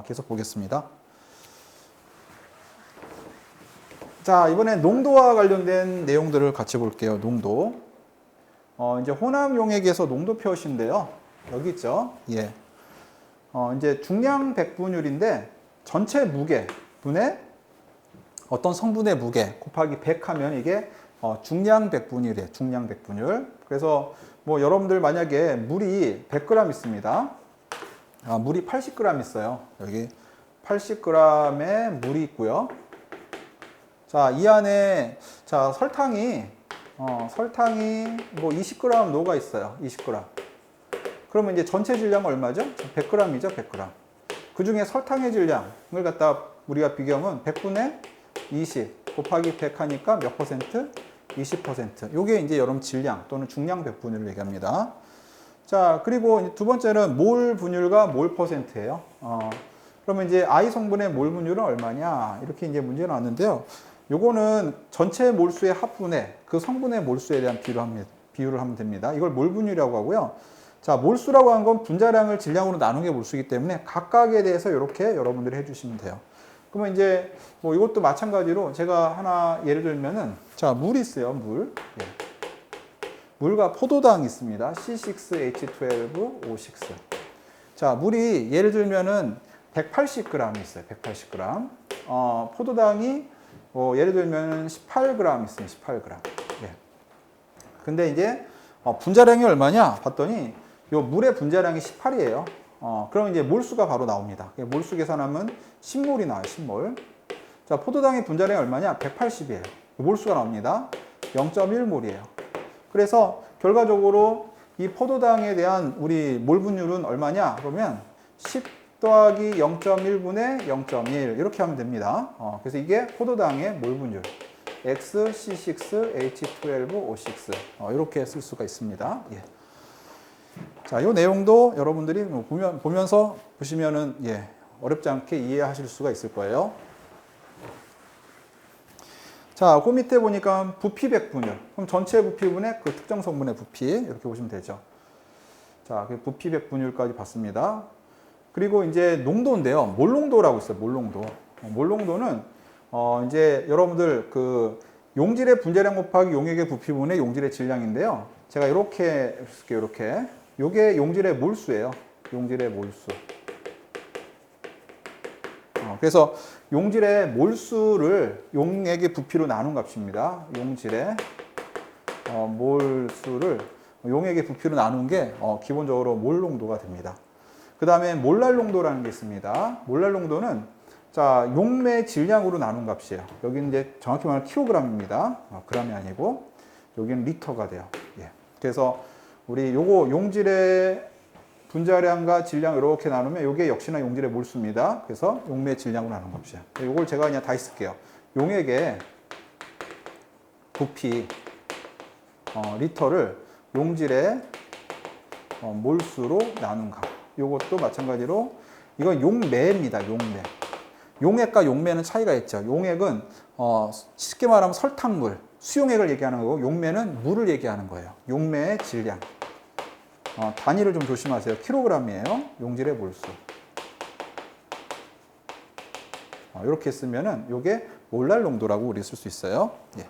계속 보겠습니다. 자, 이번엔 농도와 관련된 내용들을 같이 볼게요. 농도. 이제 혼합 용액에서 농도 표시인데요. 여기 있죠. 예. 이제 중량 백분율인데 전체 무게 분의 어떤 성분의 무게 곱하기 100 하면 이게 중량 백분율이에요. 중량 백분율. 그래서 뭐 여러분들 만약에 물이 100g 있습니다. 물이 80g 있어요. 여기 80g의 물이 있고요. 자, 이 안에 자, 설탕이 뭐 20g 녹아 있어요. 20g. 그러면 이제 전체 질량 얼마죠? 100g이죠, 100g. 그 중에 설탕의 질량을 갖다 우리가 비교하면 100분의 20 곱하기 100 하니까 몇 퍼센트? 20%. 요게 이제 여러분 질량 또는 중량 백분율을 얘기합니다. 자, 그리고 두 번째는 몰 분율과 몰 퍼센트예요. 그러면 이제 I 성분의 몰 분율은 얼마냐? 이렇게 이제 문제가 나왔는데요. 요거는 전체 몰수의 합분에 그 성분의 몰수에 대한 비율을 하면 됩니다. 이걸 몰 분율이라고 하고요. 자, 몰수라고 하는 건 분자량을 질량으로 나눈 게 몰수이기 때문에 각각에 대해서 이렇게 여러분들이 해주시면 돼요. 그러면 이제 뭐 이것도 마찬가지로 제가 하나 예를 들면은 자, 물이 있어요. 물. 예. 물과 포도당이 있습니다. C6H12O6. 자, 물이 예를 들면은 180g 있어요. 180g. 포도당이 예를 들면 18g 있어요. 18g. 예. 근데 이제 분자량이 얼마냐? 봤더니 요 물의 분자량이 18이에요. 그럼 이제 몰수가 바로 나옵니다. 몰수 계산하면 10몰이 나와요. 10몰. 자, 포도당의 분자량이 얼마냐? 180이에요. 몰수가 나옵니다. 0.1몰이에요. 그래서 결과적으로 이 포도당에 대한 우리 몰 분율은 얼마냐? 그러면 10 더하기 0.1분의 0.1 이렇게 하면 됩니다. 그래서 이게 포도당의 몰 분율. XC6H12O6 이렇게 쓸 수가 있습니다. 예. 자, 이 내용도 여러분들이 보면서 보시면은 어렵지 않게 이해하실 수가 있을 거예요. 자, 그 밑에 보니까 부피 백분율. 그럼 전체 부피분의 그 특정 성분의 부피 이렇게 보시면 되죠. 자, 그 부피 백분율까지 봤습니다. 그리고 이제 농도인데요. 몰농도라고 있어요. 몰농도. 몰농도는 이제 여러분들 그 용질의 분자량 곱하기 용액의 부피분의 용질의 질량인데요. 제가 이렇게 쓸게요. 이렇게. 요게 용질의 몰수예요. 용질의 몰수. 그래서 용질의 몰수를 용액의 부피로 나눈 값입니다. 용질의 몰수를 용액의 부피로 나눈 게 기본적으로 몰 농도가 됩니다. 그 다음에 몰랄 농도라는 게 있습니다. 몰랄 농도는 자, 용매 질량으로 나눈 값이에요. 여기는 이제 정확히 말하면 킬로그램입니다. 그램이 아니고 여기는 리터가 돼요. 예. 그래서 우리 요거 용질의 분자량과 질량 이렇게 나누면 요게 역시나 용질의 몰수입니다. 그래서 용매 질량으로 나눈 값이에요. 요걸 제가 그냥 다 쓸게요. 용액의 부피 리터를 용질의 몰수로 나눈 값. 요것도 마찬가지로 이건 용매입니다. 용매. 용액과 용매는 차이가 있죠. 용액은 쉽게 말하면 설탕물, 수용액을 얘기하는 거고 용매는 물을 얘기하는 거예요. 용매의 질량. 단위를 좀 조심하세요. 킬로그램이에요. 용질의 몰수. 이렇게 쓰면은 요게 몰랄 농도라고 우리 쓸 수 있어요. 예.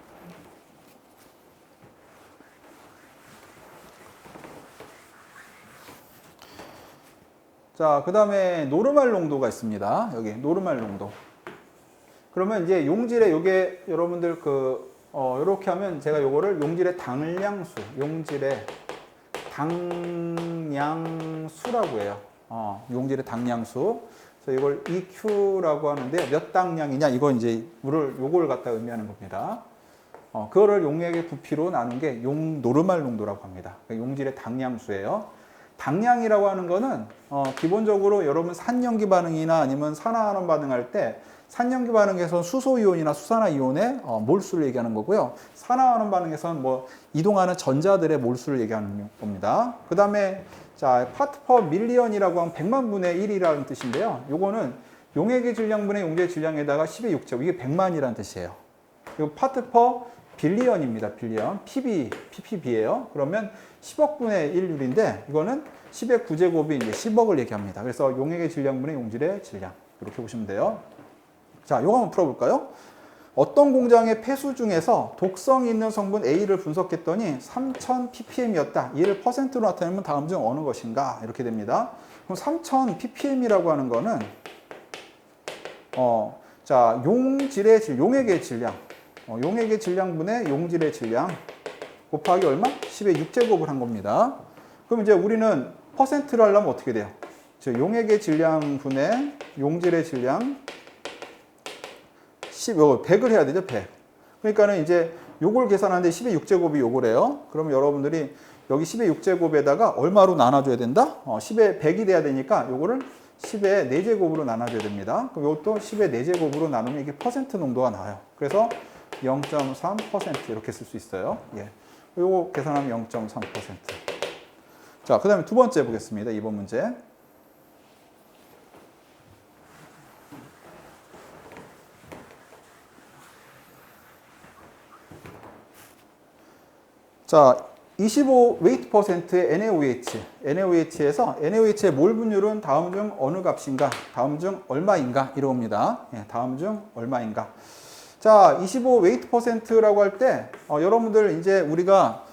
자, 그 다음에 노르말 농도가 있습니다. 여기 노르말 농도. 그러면 이제 용질의 요게 여러분들 요렇게 하면 제가 요거를 용질의 당량수, 용질의 당량수라고 해요. 용질의 당량수. 그래서 이걸 EQ라고 하는데 몇 당량이냐 이거 이제 요걸 갖다 의미하는 겁니다. 그거를 용액의 부피로 나눈 게 노르말 농도라고 합니다. 용질의 당량수예요. 당량이라고 하는 거는 기본적으로 여러분 산염기 반응이나 아니면 산화환원 반응할 때 산염기 반응에서 수소이온이나 수산화이온의 몰수를 얘기하는 거고요. 산화환원 반응에서는 뭐 이동하는 전자들의 몰수를 얘기하는 겁니다. 그 다음에 자, 파트 퍼 밀리언이라고 하면 100만 분의 1이라는 뜻인데요. 요거는 용액의 질량분의 용질의 질량에다가 10의 6제곱. 이게 100만이라는 뜻이에요. 이 파트 퍼 빌리언입니다. 빌리언. ppb예요. 그러면 10억 분의 1률인데 이거는 10의 9제곱이 이제 10억을 얘기합니다. 그래서 용액의 질량분의 용질의 질량. 이렇게 보시면 돼요. 자, 요거 한번 풀어볼까요? 어떤 공장의 폐수 중에서 독성이 있는 성분 A를 분석했더니 3000 ppm이었다. 이를 퍼센트로 나타내면 다음 중 어느 것인가? 이렇게 됩니다. 그럼 3000 ppm이라고 하는 거는 자, 용액의 질량. 용액의 질량분의 용질의 질량 곱하기 얼마? 10의 6제곱을 한 겁니다. 그럼 이제 우리는 퍼센트를 하려면 어떻게 돼요? 즉, 용액의 질량분의 용질의 질량 100을 해야 되죠, 100. 그러니까는 이제 요걸 계산하는데 10의 6제곱이 요거래요. 그러면 여러분들이 여기 10의 6제곱에다가 얼마로 나눠줘야 된다? 10의 100이 돼야 되니까 요거를 10의 4제곱으로 나눠줘야 됩니다. 그럼 이것도 10의 4제곱으로 나누면 이게 퍼센트 농도가 나와요. 그래서 0.3% 이렇게 쓸 수 있어요. 예. 요거 계산하면 0.3%. 자, 그 다음에 두 번째 보겠습니다. 2번 문제. 자, 25 웨이트 퍼센트의 NaOH. NaOH에서 NaOH의 몰 분율은 다음 중 어느 값인가? 다음 중 얼마인가? 이러옵니다. 예, 다음 중 얼마인가? 자, 25 웨이트 퍼센트라고 할 때 여러분들 이제 우리가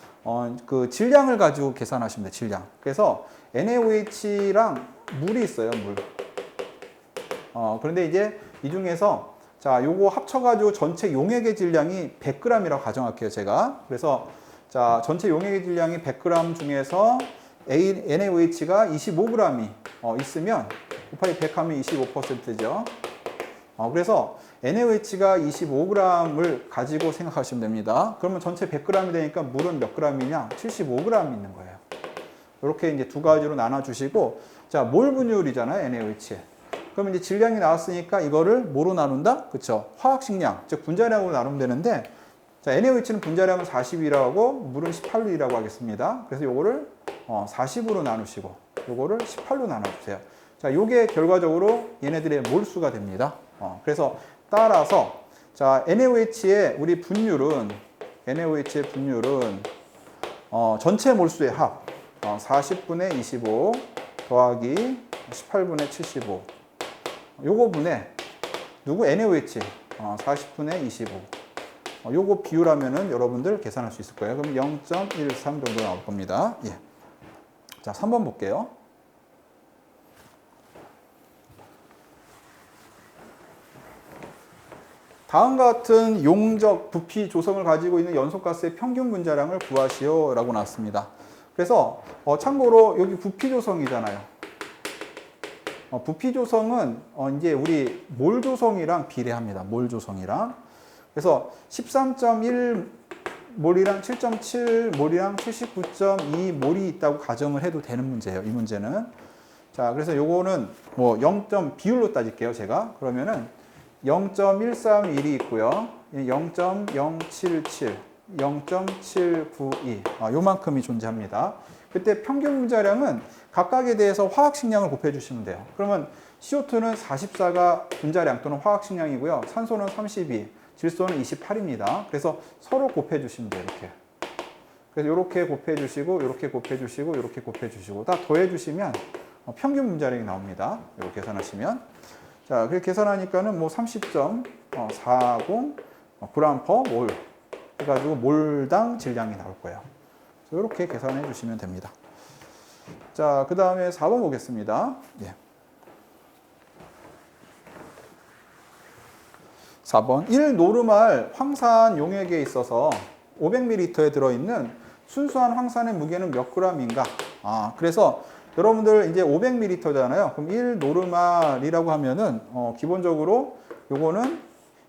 그 질량을 가지고 계산하시면 돼요. 질량. 그래서 NaOH랑 물이 있어요. 물. 그런데 이제 이 중에서 자, 요거 합쳐가지고 전체 용액의 질량이 100g이라고 가정할게요. 제가. 그래서 자, 전체 용액의 질량이 100g 중에서 NaOH가 25g이 있으면 곱하기 100 하면 25%죠. 그래서 NaOH가 25g을 가지고 생각하시면 됩니다. 그러면 전체 100g이 되니까 물은 몇 g이냐? 75g 있는 거예요. 이렇게 이제 두 가지로 나눠주시고, 자, 몰 분율이잖아요, NaOH. 그러면 이제 질량이 나왔으니까 이거를 뭐로 나눈다? 그쵸? 화학식량, 즉 분자량으로 나누면 되는데, 자, NaOH는 분자량은 40이라고, 물은 18이라고 하겠습니다. 그래서 요거를 40으로 나누시고, 요거를 18로 나눠주세요. 자, 요게 결과적으로 얘네들의 몰수가 됩니다. 그래서 따라서 자, NaOH의 우리 분율은 NaOH의 분율은 전체 몰수의 합 40분의 25 더하기 18분의 75 요거 분의 누구? NaOH 40분의 25 요거 비율하면은 여러분들 계산할 수 있을 거예요. 그럼 0.13 정도 나올 겁니다. 예. 자, 3번 볼게요. 다음과 같은 용적 부피 조성을 가지고 있는 연소가스의 평균 분자량을 구하시오 라고 나왔습니다. 그래서 참고로 여기 부피 조성이잖아요. 부피 조성은 이제 우리 몰 조성이랑 비례합니다. 몰 조성이랑. 그래서 13.1 몰이랑 7.7 몰이랑 79.2 몰이 있다고 가정을 해도 되는 문제예요. 이 문제는. 자, 그래서 요거는 뭐 0점 비율로 따질게요. 제가. 그러면은 0.131이 있고요. 0.077, 0.792 요만큼이 존재합니다. 그때 평균 분자량은 각각에 대해서 화학식량을 곱해주시면 돼요. 그러면 CO2는 44가 분자량 또는 화학식량이고요. 산소는 32, 질소는 28입니다. 그래서 서로 곱해주시면 돼요. 이렇게. 그래서 이렇게 곱해주시고, 이렇게 곱해주시고, 이렇게 곱해주시고 다 더해주시면 평균 분자량이 나옵니다. 이렇게 계산하시면. 자, 그렇게 계산하니까는 뭐 30.40 g per 몰 해가지고 몰당 질량이 나올 거예요. 이렇게 계산해 주시면 됩니다. 자, 그 다음에 4번 보겠습니다. 예. 4번 1노르말 황산 용액에 있어서 500ml에 들어있는 순수한 황산의 무게는 몇 g인가? 그래서 여러분들 이제 500ml잖아요. 그럼 1노르말이라고 하면은 기본적으로 요거는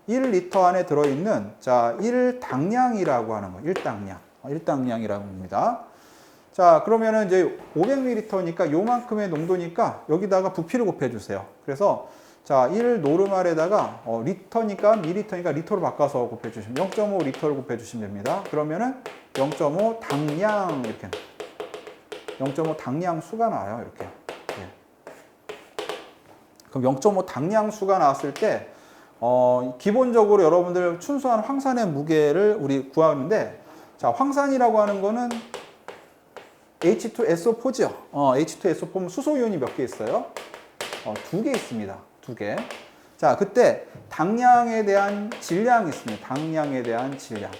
1리터 안에 들어있는 자 1당량이라고 하는 거예요. 1당량. 1당량이라고 합니다. 자, 그러면은 이제 500ml니까 요만큼의 농도니까 여기다가 부피를 곱해 주세요. 그래서 자, 1노르말에다가 리터니까 미리터니까 리터로 바꿔서 곱해 주시면 0.5리터를 곱해 주시면 됩니다. 그러면은 0.5 당량 이렇게 0.5 당량 수가 나와요. 이렇게. 예. 그럼 0.5 당량 수가 나왔을 때 기본적으로 여러분들 순수한 황산의 무게를 우리 구하는데 자, 황산이라고 하는 거는 H2SO4죠. H2SO4는 수소이온이 몇 개 있어요? 2개 있습니다. 2개. 자, 그때 당량에 대한 질량이 있습니다. 당량에 대한 질량.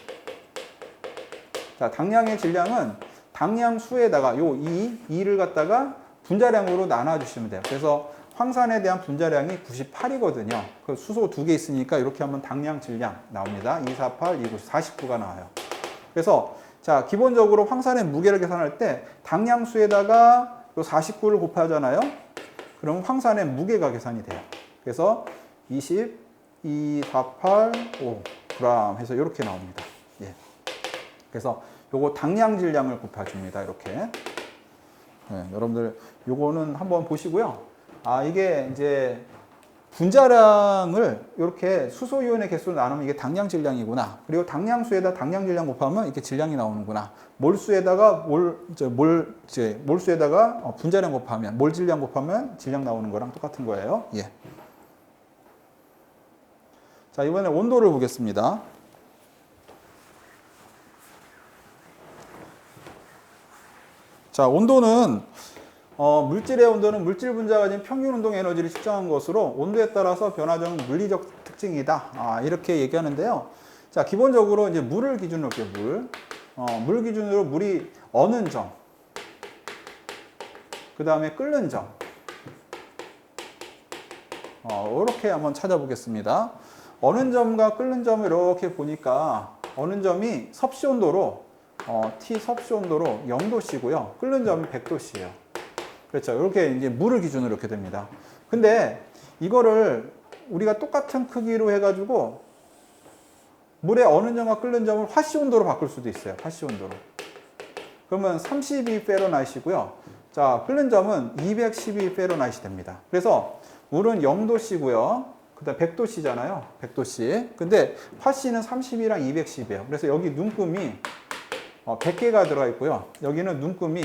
자, 당량의 질량은 당량 수에다가 요 2를 갖다가 분자량으로 나눠 주시면 돼요. 그래서 황산에 대한 분자량이 98이거든요. 그 수소 2개 있으니까 이렇게 하면 당량, 질량 나옵니다. 248, 290, 49가 나와요. 그래서 자, 기본적으로 황산의 무게를 계산할 때 당량수에다가 요 49를 곱하잖아요. 그럼 황산의 무게가 계산이 돼요. 그래서 20, 248, 5g 해서 이렇게 나옵니다. 예. 그래서 요거 당량, 질량을 곱해줍니다. 이렇게. 네, 여러분들 요거는 한번 보시고요. 아, 이게 이제 분자량을 이렇게 수소이온의 개수로 나누면 이게 당량 질량이구나. 그리고 당량수에다 당량 질량 곱하면 이렇게 질량이 나오는구나. 몰수에다가 몰수에다가 분자량 곱하면 몰 질량 곱하면 질량 나오는 거랑 똑같은 거예요. 예. 자, 이번에 온도를 보겠습니다. 자, 온도는 물질의 온도는 물질 분자가 가진 평균 운동 에너지를 측정한 것으로 온도에 따라서 변화되는 물리적 특징이다. 이렇게 얘기하는데요. 자, 기본적으로 이제 물을 기준으로 할게요. 물 기준으로 물이 어는 점, 그 다음에 끓는 점, 이렇게 한번 찾아보겠습니다. 어는 점과 끓는 점을 이렇게 보니까 어는 점이 섭씨 온도로 T 섭씨 온도로 0도씨고요. 끓는 점이 100도씨예요. 그렇죠. 이렇게 이제 물을 기준으로 이렇게 됩니다. 근데 이거를 우리가 똑같은 크기로 해가지고 물의 어는 점과 끓는 점을 화씨 온도로 바꿀 수도 있어요. 화씨 온도로. 그러면 32페로나이트이고요. 자, 끓는 점은 212페로나이트 됩니다. 그래서 물은 0도씨고요. 그다음 100도씨잖아요. 100도씨. 근데 화씨는 30이랑 210이에요. 그래서 여기 눈금이 100개가 들어가 있고요. 여기는 눈금이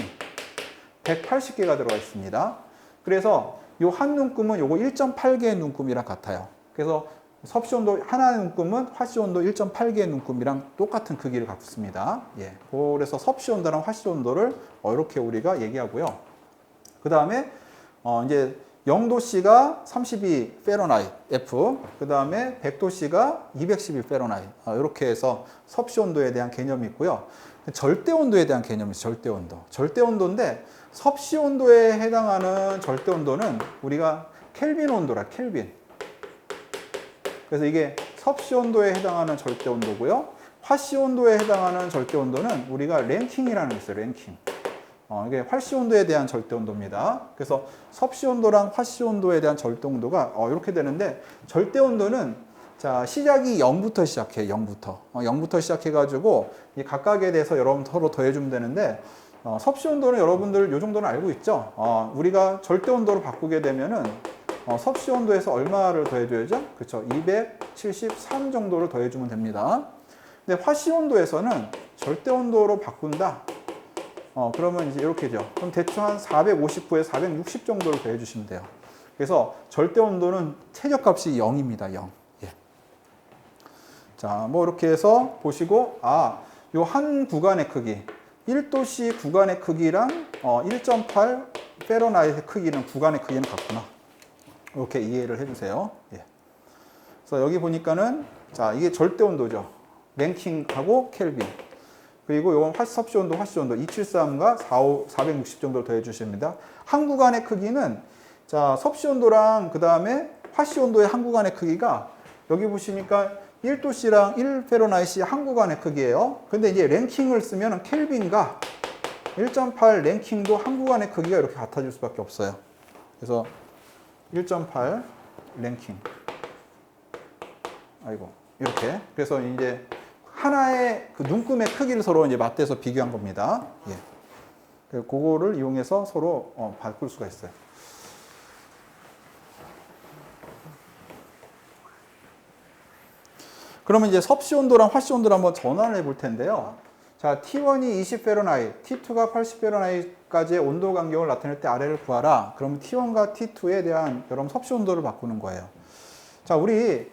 180개가 들어가 있습니다. 그래서 이 한 눈금은 요거 1.8개의 눈금이랑 같아요. 그래서 섭씨 온도 하나의 눈금은 화씨 온도 1.8개의 눈금이랑 똑같은 크기를 갖습니다. 예. 그래서 섭씨 온도랑 화씨 온도를 이렇게 우리가 얘기하고요. 그 다음에 이제 0도씨가 32페로나이트 F, 그 다음에 100도씨가 212페로나이트. 이렇게 해서 섭씨 온도에 대한 개념이 있고요. 절대 온도에 대한 개념이 있어요. 절대 온도. 절대 온도인데 섭씨 온도에 해당하는 절대 온도는 우리가 켈빈 온도라, 켈빈. 그래서 이게 섭씨 온도에 해당하는 절대 온도고요. 화씨 온도에 해당하는 절대 온도는 우리가 랭킹이라는 게 있어요. 랭킹. 이게 화씨 온도에 대한 절대 온도입니다. 그래서 섭씨 온도랑 화씨 온도에 대한 절대 온도가 이렇게 되는데 절대 온도는 자, 시작이 0부터 시작해. 0부터. 0부터 시작해 가지고 이 각각에 대해서 여러분 서로 더해 주면 되는데 섭씨 온도는 여러분들 요 정도는 알고 있죠? 우리가 절대 온도로 바꾸게 되면은 섭씨 온도에서 얼마를 더해줘야죠? 그렇죠. 273 정도를 더해주면 됩니다. 근데 화씨 온도에서는 절대 온도로 바꾼다. 그러면 이제 이렇게죠. 그럼 대충 한 459에 460 정도를 더해주시면 돼요. 그래서 절대 온도는 최저값이 0입니다. 0. 예. 자, 뭐 이렇게 해서 보시고, 요 한 구간의 크기. 1도씨 구간의 크기랑 1.8 페로나이트 크기는 구간의 크기는 같구나. 이렇게 이해를 해주세요. 예. 그래서 여기 보니까는 자, 이게 절대 온도죠. 랭킹하고 켈빈. 그리고 이건 섭씨 온도, 화씨 온도 273과 460 정도를 더해 주십니다. 한 구간의 크기는 자, 섭씨 온도랑 그 다음에 화씨 온도의 한 구간의 크기가 여기 보시니까 1도씨랑 1페로나이트이 한 구간의 크기예요. 근데 이제 랭킹을 쓰면 켈빈과 1.8 랭킹도 한 구간의 크기가 이렇게 같아질 수밖에 없어요. 그래서 1.8 랭킹. 이렇게. 그래서 이제 하나의 그 눈금의 크기를 서로 이제 맞대서 비교한 겁니다. 예. 그거를 이용해서 서로 바꿀 수가 있어요. 그러면 이제 섭씨 온도랑 화씨 온도를 한번 전환을 해볼 텐데요. 자, T1이 20페로나이트, T2가 80페로나이트까지의 온도 간격을 나타낼 때 아래를 구하라. 그러면 T1과 T2에 대한 여러분 섭씨 온도를 바꾸는 거예요. 자, 우리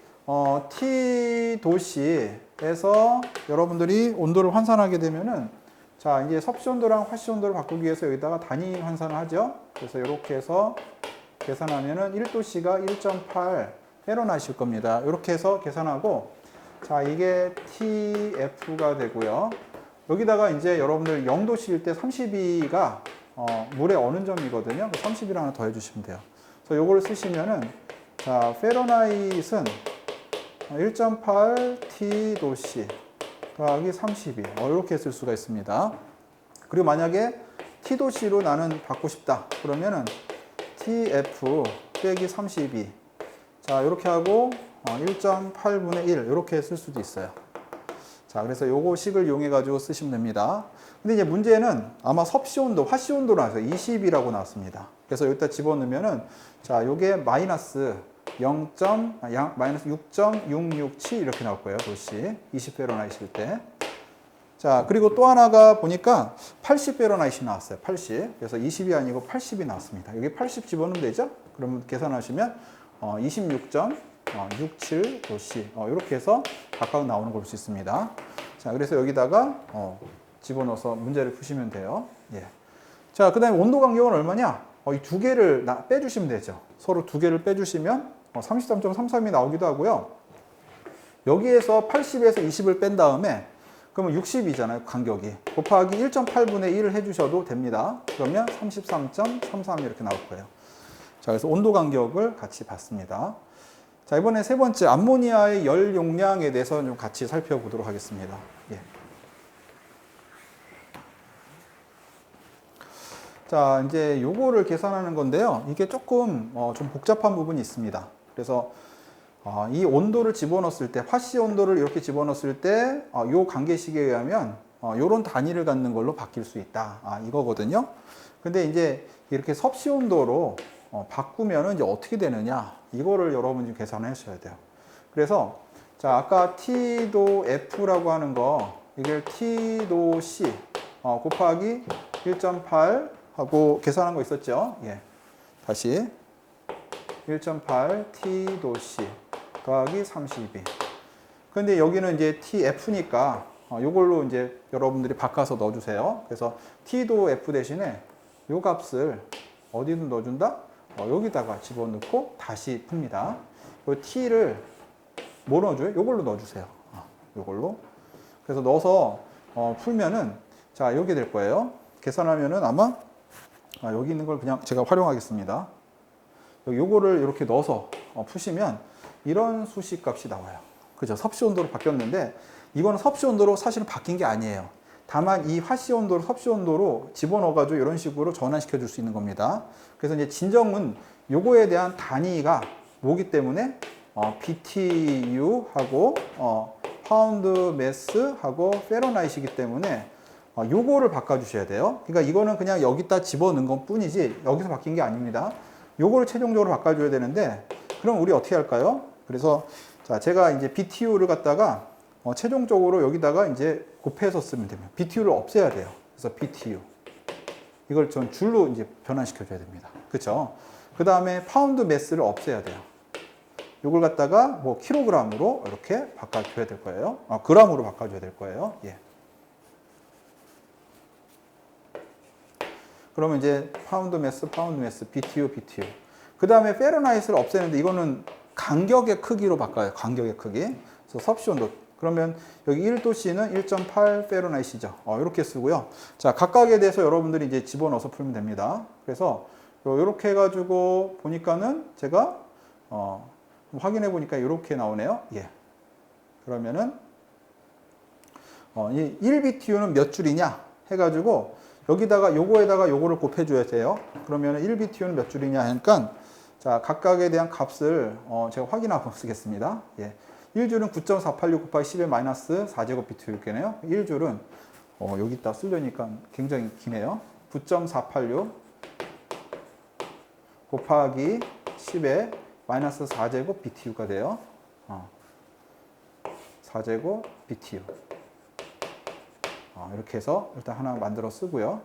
T 도시에서 여러분들이 온도를 환산하게 되면은 자, 이제 섭씨 온도랑 화씨 온도를 바꾸기 위해서 여기다가 단위 환산을 하죠. 그래서 이렇게 해서 계산하면은 1도씨가 1.8 페로나이트일 겁니다. 이렇게 해서 계산하고 자, 이게 TF가 되고요. 여기다가 이제 여러분들 0도씨일 때 32가 물의 어는 점이거든요. 30을 하나 더해 주시면 돼요. 그래서 요거를 쓰시면은, 자, 페러나이트는 1.8 T도씨 더하기 32. 이렇게 쓸 수가 있습니다. 그리고 만약에 T도씨로 나는 받고 싶다. 그러면은 TF 빼기 32. 자, 이렇게 하고 1.8분의 1 이렇게 쓸 수도 있어요. 자, 그래서 요거 식을 이용해 가지고 쓰시면 됩니다. 근데 이제 문제는 아마 섭씨 온도, 화씨 온도로 나왔어요. 20이라고 나왔습니다. 그래서 여기다 집어넣으면은, 자, 요게 마이너스 6.667 이렇게 나올 거예요. 도씨 20페로나이트일 때. 자, 그리고 또 하나가 보니까 80페로나이트이 나왔어요. 80. 그래서 20이 아니고 80이 나왔습니다. 여기 80 집어넣으면 되죠? 그러면 계산하시면 26.67 도씨. 이렇게 해서 각각 나오는 걸 볼 수 있습니다. 자, 그래서 여기다가 집어넣어서 문제를 푸시면 돼요. 예. 자, 그 다음에 온도 간격은 얼마냐? 이 두 개를 빼주시면 되죠. 서로 두 개를 빼주시면 33.33이 나오기도 하고요. 여기에서 80에서 20을 뺀 다음에 그러면 60이잖아요. 간격이. 곱하기 1.8분의 1을 해주셔도 됩니다. 그러면 33.33 이렇게 나올 거예요. 자, 그래서 온도 간격을 같이 봤습니다. 자, 이번에 세 번째 암모니아의 열 용량에 대해서 좀 같이 살펴보도록 하겠습니다. 예. 자, 이제 요거를 계산하는 건데요. 이게 조금 좀 복잡한 부분이 있습니다. 그래서 이 온도를 집어넣었을 때, 화씨 온도를 이렇게 집어넣었을 때, 요 관계식에 의하면 요런 단위를 갖는 걸로 바뀔 수 있다. 이거거든요. 근데 이제 이렇게 섭씨 온도로 바꾸면은 이제 어떻게 되느냐? 이거를 여러분이 계산을 하셔야 돼요. 그래서 자, 아까 T도 F라고 하는 거, 이걸 T도 C 곱하기 1.8 하고 계산한 거 있었죠? 예. 다시 1.8 T도씨 더하기 32. 근데 여기는 이제 TF니까 요걸로 이제 여러분들이 바꿔서 넣어주세요. 그래서 T도 F 대신에 요 값을 어디든 넣어준다? 여기다가 집어넣고 다시 풉니다. 요 T를 뭐 넣어줘요? 요걸로 넣어주세요. 요걸로. 그래서 넣어서 풀면은 자, 여기 될 거예요. 계산하면은 아마 여기 있는 걸 그냥 제가 활용하겠습니다. 요거를 이렇게 넣어서 푸시면 이런 수식 값이 나와요. 그죠? 섭씨 온도로 바뀌었는데 이거는 섭씨 온도로 사실은 바뀐 게 아니에요. 다만 이 화씨 온도를 섭씨 온도로 집어넣어가지고 이런 식으로 전환시켜 줄 수 있는 겁니다. 그래서 이제 진정은 요거에 대한 단위가 뭐기 때문에 BTU하고 파운드 매스하고 페로나이트이기 때문에 요거를 바꿔주셔야 돼요. 그러니까 이거는 그냥 여기다 집어넣은 것 뿐이지 여기서 바뀐 게 아닙니다. 요거를 최종적으로 바꿔줘야 되는데 그럼 우리 어떻게 할까요? 그래서 자, 제가 이제 BTU를 갖다가 최종적으로 여기다가 이제 곱해서 쓰면 됩니다. BTU를 없애야 돼요. 그래서 BTU 이걸 전 줄로 이제 변환시켜줘야 됩니다. 그렇죠? 그 다음에 파운드 매스를 없애야 돼요. 요걸 갖다가 뭐 킬로그램으로 이렇게 바꿔줘야 될 거예요. 그램으로 바꿔줘야 될 거예요. 예. 그러면 이제 파운드 매스, BTU. 그 다음에 페로나이트를 없애는데 이거는 간격의 크기로 바꿔요. 간격의 크기. 그래서 섭씨 온도. 그러면 여기 1도씨는 1.8 페로나이트죠. 이렇게 쓰고요. 자, 각각에 대해서 여러분들이 이제 집어넣어서 풀면 됩니다. 그래서 이렇게 해가지고 보니까는 제가 확인해 보니까 이렇게 나오네요. 예. 그러면은 이 1BTU는 몇 줄이냐 해가지고 여기다가 요거에다가 요거를 곱해줘야 돼요. 그러면 1BTU는 몇 줄이냐 하니까 자, 각각에 대한 값을 제가 확인하고 쓰겠습니다. 예. 1줄은 9.486 곱하기 10의 마이너스 4제곱 BTU겠네요. 1줄은 여기다 쓰려니까 굉장히 기네요. 9.486 곱하기 10의 마이너스 4제곱 BTU가 돼요. 4제곱 BTU. 이렇게 해서 일단 하나 만들어 쓰고요.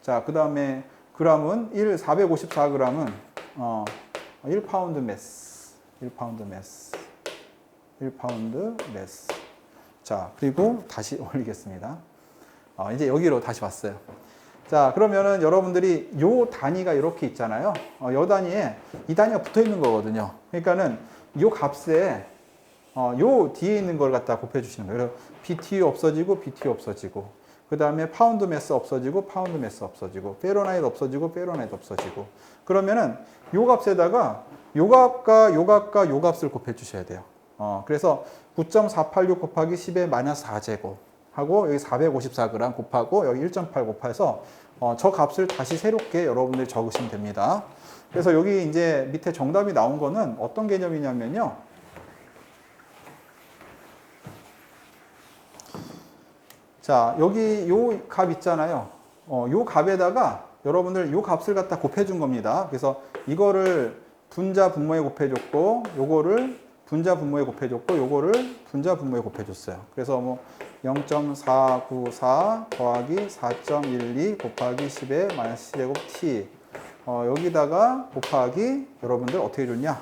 자, 그 다음에 그램은 454g은 1파운드 매스. 자, 그리고 다시 올리겠습니다. 이제 여기로 다시 왔어요. 자, 그러면은 여러분들이 요 단위가 이렇게 있잖아요. 요 단위에 이 단위가 붙어 있는 거거든요. 그러니까는 요 값에 요 뒤에 있는 걸 갖다 곱해 주시는 거예요. BTU 없어지고 BTU 없어지고. 그 그 다음에 파운드 매스 없어지고 파운드 매스 없어지고 페로나이트 없어지고 페로나이트 없어지고 그러면은 요 값에다가 요 값과 요 값과 요 값을 곱해 주셔야 돼요. 그래서 9.486 곱하기 10의 마이너스 4제곱 하고 여기 454g 곱하고 여기 1.8 곱해서 저 값을 다시 새롭게 여러분들이 적으시면 됩니다. 그래서 여기 이제 밑에 정답이 나온 거는 어떤 개념이냐면요. 자, 여기 요 값 있잖아요. 요 값에다가 여러분들 요 값을 갖다 곱해 준 겁니다. 그래서 이거를 분자 분모에 곱해 줬고 요거를 분자 분모에 곱해 줬고 요거를 분자 분모에 곱해 줬어요. 그래서 뭐 0.494 더하기 4.12 곱하기 10의 마이너스 제곱 t 여기다가 곱하기 여러분들 어떻게 줬냐?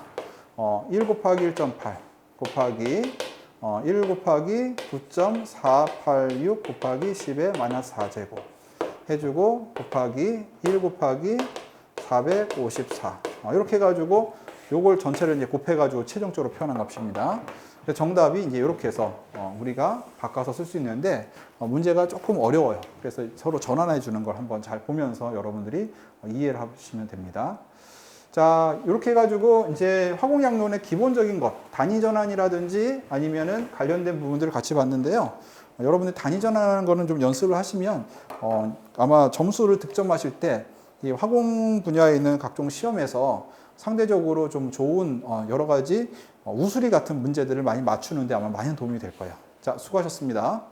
1 곱하기 1.8 곱하기 1 곱하기 9.486 곱하기 10의 마이너스 4제곱 해주고 곱하기 1 곱하기 454 이렇게 해가지고 요걸 전체를 이제 곱해가지고 최종적으로 표현한 값입니다. 그래서 정답이 이제 이렇게 해서 우리가 바꿔서 쓸 수 있는데 문제가 조금 어려워요. 그래서 서로 전환해 주는 걸 한번 잘 보면서 여러분들이 이해를 하시면 됩니다. 자, 이렇게 해가지고 이제 화공약론의 기본적인 것, 단위 전환이라든지 아니면은 관련된 부분들을 같이 봤는데요. 여러분들 단위 전환하는 거는 좀 연습을 하시면 아마 점수를 득점하실 때 이 화공 분야에 있는 각종 시험에서 상대적으로 좀 좋은 여러 가지 우수리 같은 문제들을 많이 맞추는데 아마 많이 도움이 될 거예요. 자, 수고하셨습니다.